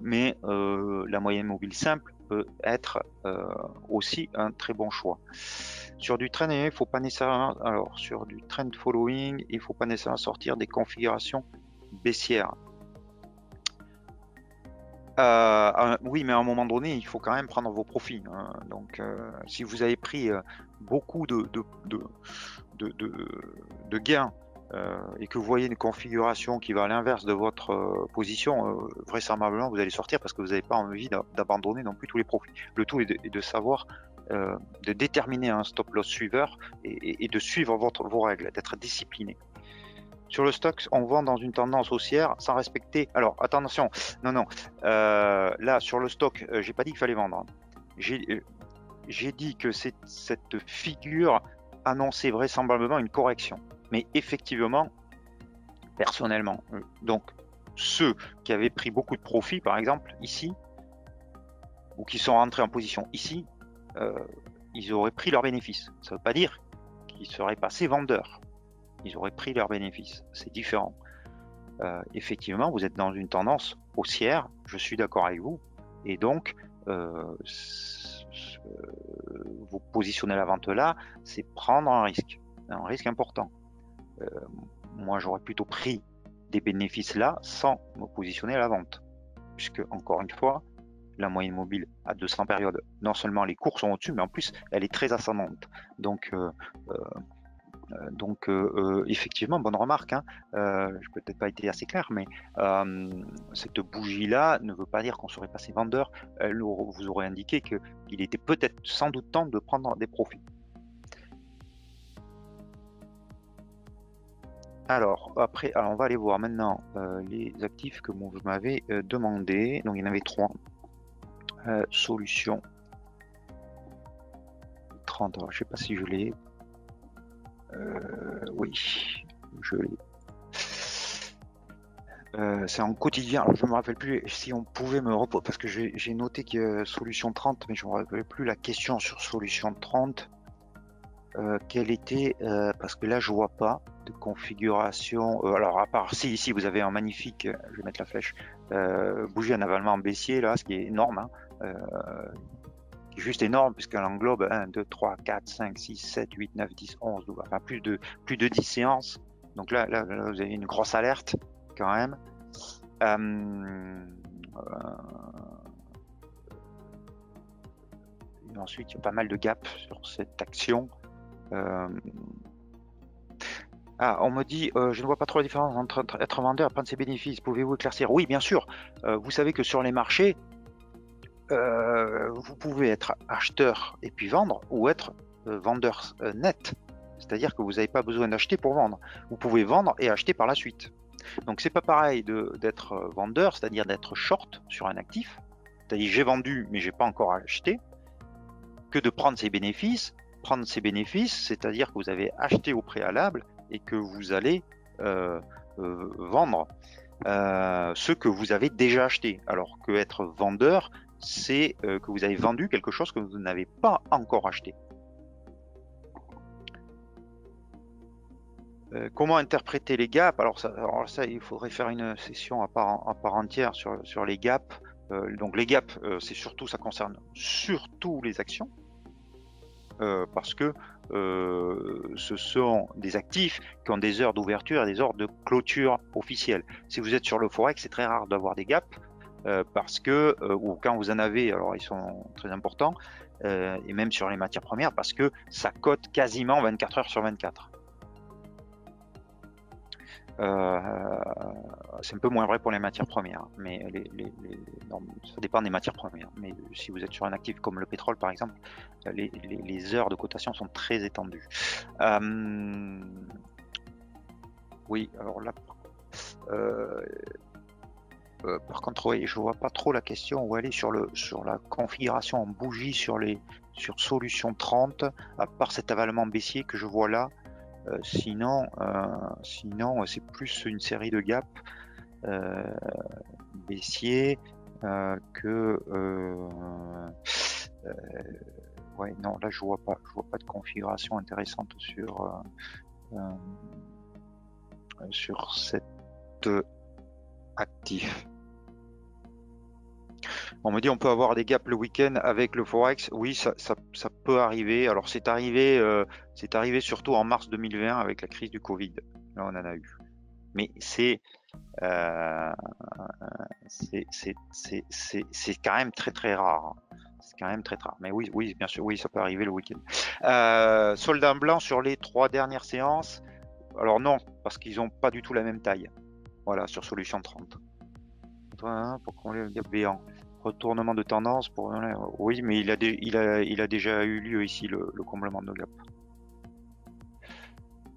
Mais la moyenne mobile simple peut être aussi un très bon choix. Sur du trend, il faut pas nécessairement, alors sur du trend following, il faut pas nécessairement sortir des configurations baissières. Oui, mais à un moment donné, il faut quand même prendre vos profits, hein. Donc, si vous avez pris beaucoup de gains et que vous voyez une configuration qui va à l'inverse de votre position, vraisemblablement vous allez sortir parce que vous n'avez pas envie d'abandonner non plus tous les profits. Le tout est de savoir de déterminer un stop loss suiveur et de suivre vos règles, d'être discipliné. Sur le stock, on vend dans une tendance haussière sans respecter. Alors attention, non, là sur le stock, j'ai pas dit qu'il fallait vendre. J'ai dit que cette figure annonçait vraisemblablement une correction. Mais effectivement, personnellement, donc ceux qui avaient pris beaucoup de profit, par exemple ici, ou qui sont rentrés en position ici, ils auraient pris leurs bénéfices. Ça ne veut pas dire qu'ils seraient passés vendeurs. Ils auraient pris leurs bénéfices. C'est différent. Effectivement, vous êtes dans une tendance haussière, je suis d'accord avec vous, et donc vous positionnez la vente là, c'est prendre un risque important. Moi, j'aurais plutôt pris des bénéfices là sans me positionner à la vente, puisque encore une fois, la moyenne mobile à 200 périodes, non seulement les cours sont au-dessus, mais en plus elle est très ascendante. Donc effectivement, bonne remarque, hein. Je n'ai peut-être pas été assez clair, mais cette bougie-là ne veut pas dire qu'on serait passé vendeur. Elle vous aurait indiqué qu'il était peut-être sans doute temps de prendre des profits. Alors, après, on va aller voir maintenant les actifs que vous m'avez demandé. Donc, il y en avait 3. Solution 30. Alors, je ne sais pas si je l'ai. Oui, je l'ai. C'est en quotidien. Alors, je ne me rappelle plus si on pouvait me reposer, parce que j'ai noté que solution 30, mais je ne me rappelle plus la question sur solution 30. Quelle était, parce que là je vois pas de configuration. Alors à part si ici vous avez un magnifique, je vais mettre la flèche, bougie en avalement en baissier là, ce qui est énorme, hein, qui est juste énorme puisqu'elle englobe 1, 2, 3, 4, 5, 6, 7, 8, 9, 10, 11, 12, enfin plus de 10 séances. Donc là vous avez une grosse alerte quand même. Et ensuite il y a pas mal de gaps sur cette action. On me dit, je ne vois pas trop la différence entre être vendeur et prendre ses bénéfices. Pouvez-vous éclaircir? Oui, bien sûr. Vous savez que sur les marchés, vous pouvez être acheteur et puis vendre, ou être vendeur net. C'est-à-dire que vous n'avez pas besoin d'acheter pour vendre. Vous pouvez vendre et acheter par la suite. Donc c'est pas pareil d'être vendeur, c'est-à-dire d'être short sur un actif, c'est-à-dire j'ai vendu mais j'ai pas encore acheté, que de prendre ses bénéfices. Prendre ses bénéfices, c'est-à-dire que vous avez acheté au préalable et que vous allez vendre ce que vous avez déjà acheté. Alors que être vendeur, c'est que vous avez vendu quelque chose que vous n'avez pas encore acheté. Comment interpréter les gaps? Alors ça, il faudrait faire une session à part entière sur les gaps. Donc les gaps, c'est surtout, ça concerne surtout les actions. Parce que ce sont des actifs qui ont des heures d'ouverture et des heures de clôture officielles. Si vous êtes sur le Forex, c'est très rare d'avoir des gaps parce que, ou quand vous en avez, alors ils sont très importants, et même sur les matières premières, parce que ça cote quasiment 24 heures sur 24. C'est un peu moins vrai pour les matières premières, mais non, ça dépend des matières premières. Mais si vous êtes sur un actif comme le pétrole, par exemple, les heures de cotation sont très étendues. Oui, alors là, par contre, oui, je vois pas trop la question où aller sur la configuration en bougie sur solution 30, à part cet avalement baissier que je vois là. Sinon, c'est plus une série de gaps baissiers que ouais, non, là je vois pas de configuration intéressante sur cet actif. On me dit on peut avoir des gaps le week-end avec le Forex. Oui, ça peut arriver. Alors c'est arrivé surtout en mars 2020 avec la crise du Covid. Là on en a eu. Mais c'est quand même très rare. C'est quand même très rare. Mais oui, bien sûr, oui, ça peut arriver le week-end. Soldat blanc sur les 3 dernières séances. Alors non, parce qu'ils n'ont pas du tout la même taille. Voilà, sur solution 30. Pour combler le gap béant. Retournement de tendance pour... Oui, mais il a déjà eu lieu ici, le comblement de gap.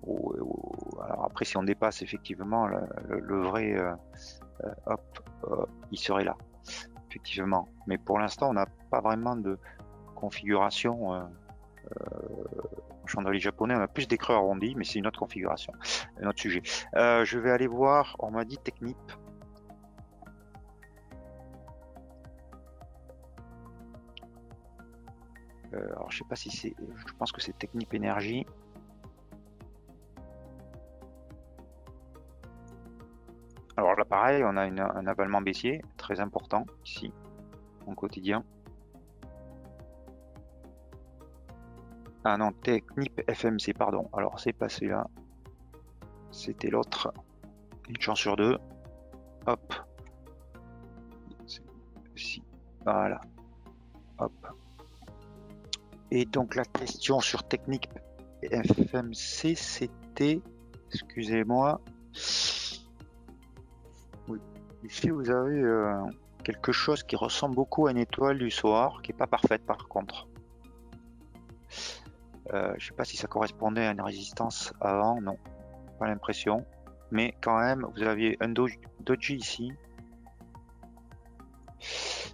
Alors après, si on dépasse effectivement le vrai, hop, il serait là, effectivement. Mais pour l'instant, on n'a pas vraiment de configuration. En chandelier japonais, on a plus des creux arrondis, mais c'est une autre configuration, un autre sujet. Je vais aller voir, on m'a dit Technip. Alors je sais pas si c'est, je pense que c'est Technip Énergie. Alors là pareil, on a un avalement baissier très important ici, en quotidien. Ah non, Technip FMC, pardon. Alors c'est pas celui-là, c'était l'autre. Une chance sur deux. Hop. Ici. Voilà. Hop. Et donc la question sur Technip FMC, c'était, excusez-moi, oui, ici vous avez quelque chose qui ressemble beaucoup à une étoile du soir, qui n'est pas parfaite par contre. Je ne sais pas si ça correspondait à une résistance avant, non, pas l'impression. Mais quand même, vous aviez un doji ici.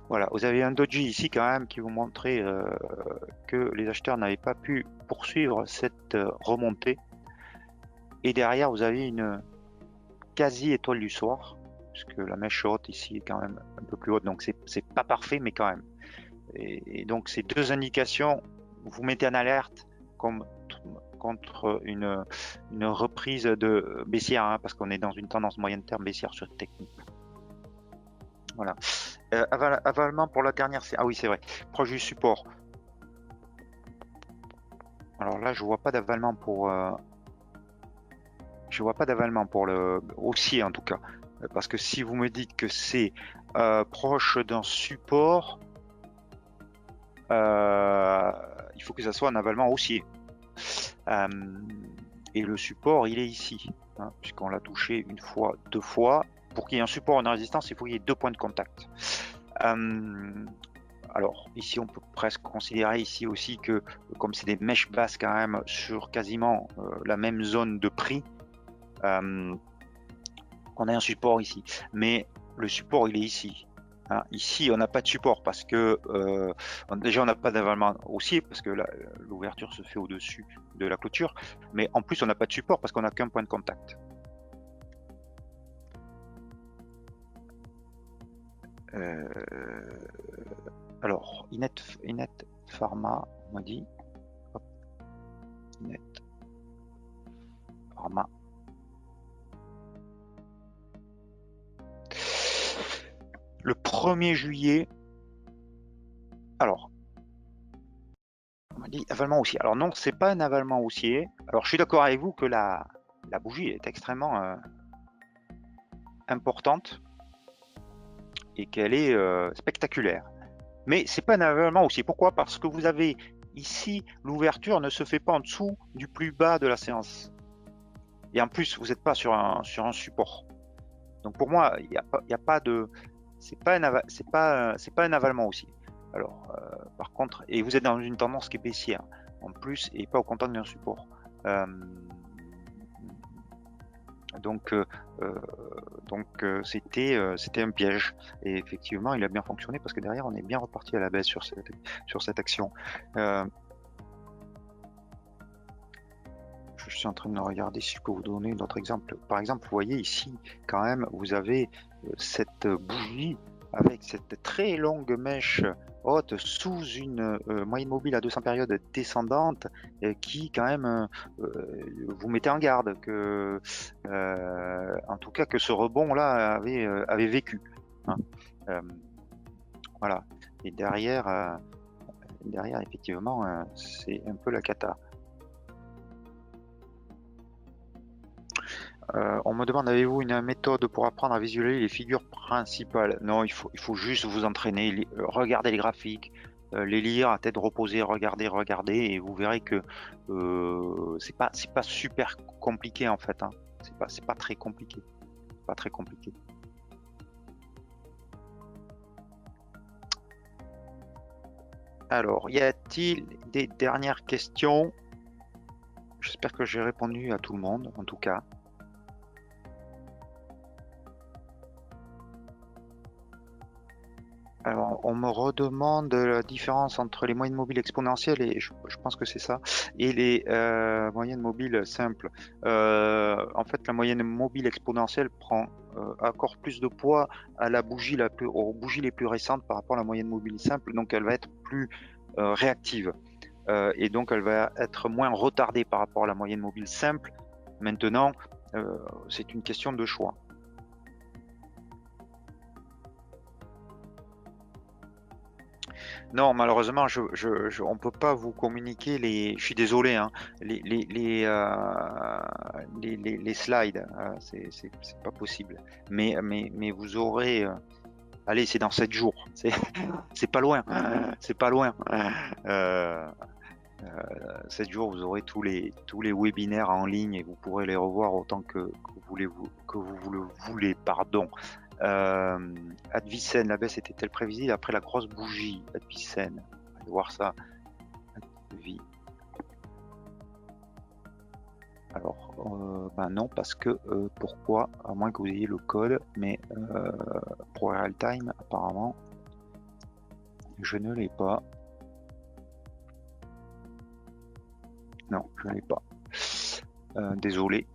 Voilà, vous avez un doji ici quand même qui vous montrait que les acheteurs n'avaient pas pu poursuivre cette remontée. Et derrière, vous avez une quasi étoile du soir, puisque la mèche haute ici est quand même un peu plus haute, donc c'est pas parfait, mais quand même. Et donc ces deux indications, vous mettez en alerte contre une reprise de baissière, hein, parce qu'on est dans une tendance moyenne terme baissière sur Technip. Voilà. Avalement pour la dernière, ah oui c'est vrai, proche du support. Alors là je vois pas d'avalement pour le haussier en tout cas, parce que si vous me dites que c'est proche d'un support, il faut que ça soit un avalement haussier. Et le support il est ici, hein, puisqu'on l'a touché une fois, deux fois. Pour qu'il y ait un support, une résistance, il faut qu'il y ait 2 points de contact. Alors ici on peut presque considérer ici aussi que comme c'est des mèches basses quand même sur quasiment la même zone de prix, on a un support ici, mais le support il est ici. Hein. Ici on n'a pas de support parce que déjà on n'a pas d'avalement haussier parce que l'ouverture se fait au-dessus de la clôture, mais en plus on n'a pas de support parce qu'on n'a qu'un point de contact. Alors, Inet Pharma, on m'a dit. Hop. Inet Pharma. Le 1er juillet. Alors, on m'a dit avalement haussier. Alors non, c'est pas un avalement haussier. Alors je suis d'accord avec vous que la bougie est extrêmement importante et qu'elle est spectaculaire. Mais c'est pas un avalement haussier. Pourquoi? Parce que vous avez ici, l'ouverture ne se fait pas en dessous du plus bas de la séance. Et en plus, vous n'êtes pas sur un support. Donc pour moi, il n'y a pas de... C'est pas un avalement haussier. Alors, par contre, et vous êtes dans une tendance qui est baissière en plus et pas au contact d'un support. Donc c'était un piège et effectivement il a bien fonctionné parce que derrière on est bien reparti à la baisse sur cette action. Je suis en train de regarder si je peux vous donner d'autres exemples. Par exemple, vous voyez ici quand même vous avez cette bougie avec cette très longue mèche haute sous une moyenne mobile à 200 périodes descendante qui quand même vous mettez en garde que en tout cas que ce rebond là avait vécu, hein. Voilà, et derrière effectivement c'est un peu la cata. On me demande, avez-vous une méthode pour apprendre à visualiser les figures principales? Non, il faut juste vous entraîner, regarder les graphiques, les lire à tête reposée, regarder, et vous verrez que c'est pas super compliqué en fait, hein. C'est pas très compliqué, Alors, y a-t-il des dernières questions? J'espère que j'ai répondu à tout le monde, en tout cas. Alors, on me redemande la différence entre les moyennes mobiles exponentielles, et je pense que c'est ça, et les moyennes mobiles simples. En fait, la moyenne mobile exponentielle prend encore plus de poids à la bougie aux bougies les plus récentes par rapport à la moyenne mobile simple, donc elle va être plus réactive. Et donc elle va être moins retardée par rapport à la moyenne mobile simple. Maintenant, c'est une question de choix. Non, malheureusement, on ne peut pas vous communiquer les. Je suis désolé, hein, les slides. C'est pas possible. Mais vous aurez. Allez, c'est dans 7 jours. C'est pas loin. C'est pas loin. 7 jours, vous aurez tous les webinaires en ligne et vous pourrez les revoir autant que vous le voulez. Pardon. Advicen, la baisse était-elle prévisible après la grosse bougie? Advicen, on va voir ça. Advi. Alors, ben non, parce que pourquoi? À moins que vous ayez le code, mais pour real time, apparemment, je ne l'ai pas. Non, je ne l'ai pas. Désolé.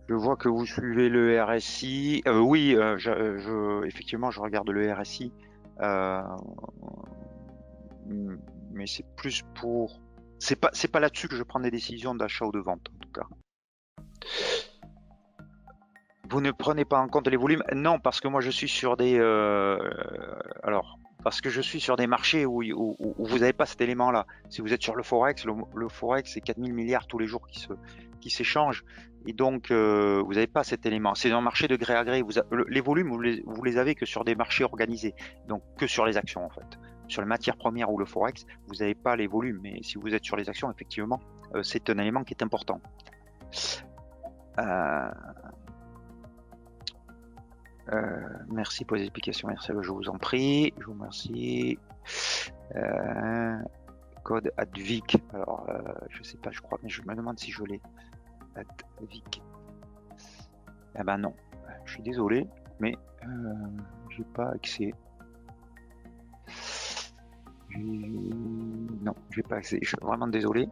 Je vois que vous suivez le RSI. Oui, effectivement, je regarde le RSI. Mais c'est plus pour... C'est pas là-dessus que je prends des décisions d'achat ou de vente, en tout cas. Vous ne prenez pas en compte les volumes? Non, parce que moi, je suis sur des... parce que je suis sur des marchés où vous n'avez pas cet élément-là. Si vous êtes sur le Forex, le Forex, c'est 4000 milliards tous les jours qui s'échangent. Et donc, vous n'avez pas cet élément. C'est un marché de gré à gré. Les volumes, vous les avez que sur des marchés organisés. Donc, que sur les actions, en fait. Sur les matières premières ou le Forex, vous n'avez pas les volumes. Mais si vous êtes sur les actions, effectivement, c'est un élément qui est important. Merci pour les explications, merci, je vous en prie, je vous remercie. Code Advic, alors je sais pas, je crois, mais je me demande si je l'ai. Advic. Ah ben non, je suis désolé, mais j'ai pas accès. Non, j'ai pas accès, je suis vraiment désolé.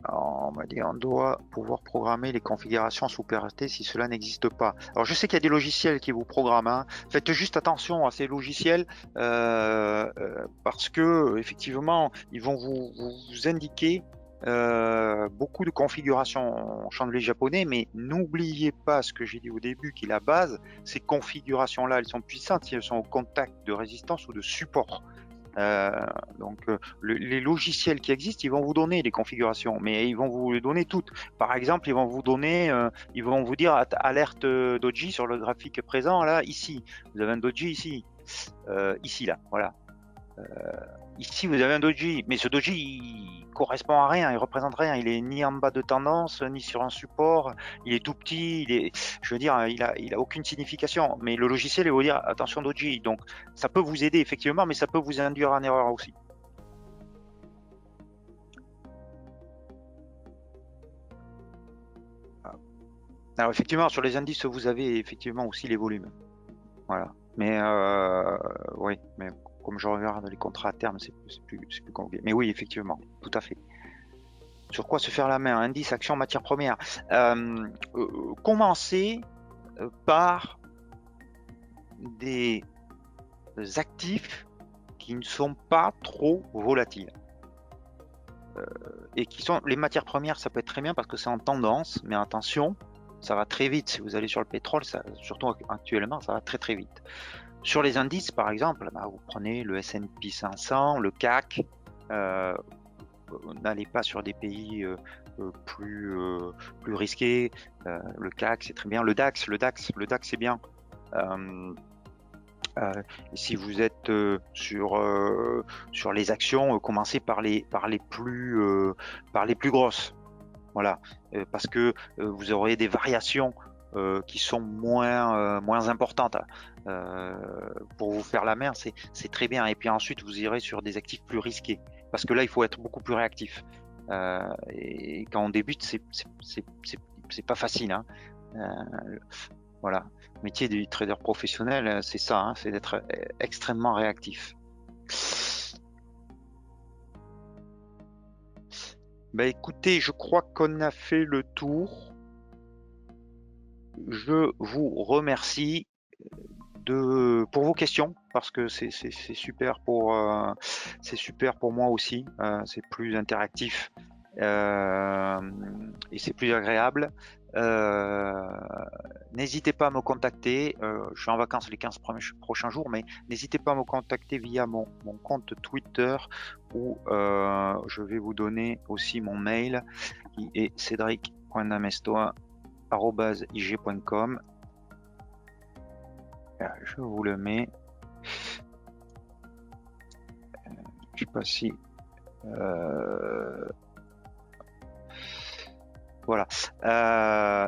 On m'a dit on doit pouvoir programmer les configurations sous PRT si cela n'existe pas. Alors je sais qu'il y a des logiciels qui vous programment. Hein. Faites juste attention à ces logiciels parce que effectivement ils vont vous indiquer beaucoup de configurations en changelet japonais, mais n'oubliez pas ce que j'ai dit au début, qui est la base. Ces configurations-là, elles sont puissantes si elles sont au contact de résistance ou de support. Les logiciels qui existent, ils vont vous donner les configurations, mais ils vont vous les donner toutes. Par exemple, ils vont vous donner, ils vont vous dire alerte doji sur le graphique présent. Là, ici, vous avez un doji ici, ici là, voilà. Ici, vous avez un doji, mais ce doji, il correspond à rien, il représente rien. Il est ni en bas de tendance, ni sur un support. Il est tout petit. Je veux dire, il a aucune signification. Mais le logiciel, il va vous dire attention doji. Donc, ça peut vous aider effectivement, mais ça peut vous induire en erreur aussi. Alors, effectivement, sur les indices, vous avez effectivement aussi les volumes. Voilà. Mais oui, mais comme je regarde les contrats à terme, c'est plus compliqué. Mais oui, effectivement, tout à fait. Sur quoi se faire la main? Indice, action, matière première. Commencez par des actifs qui ne sont pas trop volatiles. Et qui sont les matières premières, ça peut être très bien parce que c'est en tendance, mais attention, ça va très vite. Si vous allez sur le pétrole, surtout actuellement, ça va très très vite. Sur les indices, par exemple, vous prenez le S&P 500, le CAC. N'allez pas sur des pays plus risqués. Le CAC, c'est très bien. Le DAX, c'est bien. Si vous êtes sur les actions, commencez par les plus grosses. Voilà, parce que vous aurez des variations qui sont moins importantes. Pour vous faire la main, c'est très bien. Et puis ensuite, vous irez sur des actifs plus risqués, parce que là, il faut être beaucoup plus réactif. Et quand on débute, c'est pas facile, hein. Voilà, le métier du trader professionnel, c'est ça, hein, c'est d'être extrêmement réactif. Bah écoutez, je crois qu'on a fait le tour. Je vous remercie pour vos questions, parce que c'est super pour moi aussi. C'est plus interactif et c'est plus agréable. N'hésitez pas à me contacter. Je suis en vacances les 15 prochains jours, mais n'hésitez pas à me contacter via mon compte Twitter, où je vais vous donner aussi mon mail qui est cédric.damestoa@ig.com. Je vous le mets. Je sais pas si voilà.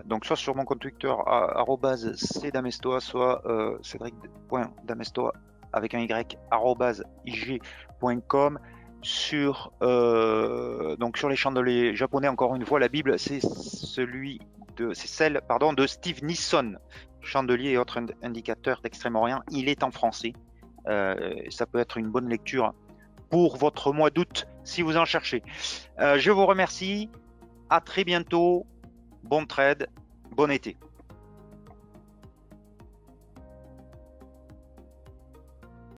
Donc soit sur mon compte Twitter @cdamestoa, soit cédric.damestoa avec un y @ig.com. Donc sur les chandeliers japonais, encore une fois, la Bible, c'est celle de Steve Nisson, chandelier et autres indicateurs d'Extrême-Orient. Il est en français. Ça peut être une bonne lecture pour votre mois d'août si vous en cherchez. Je vous remercie. À très bientôt. Bon trade. Bon été.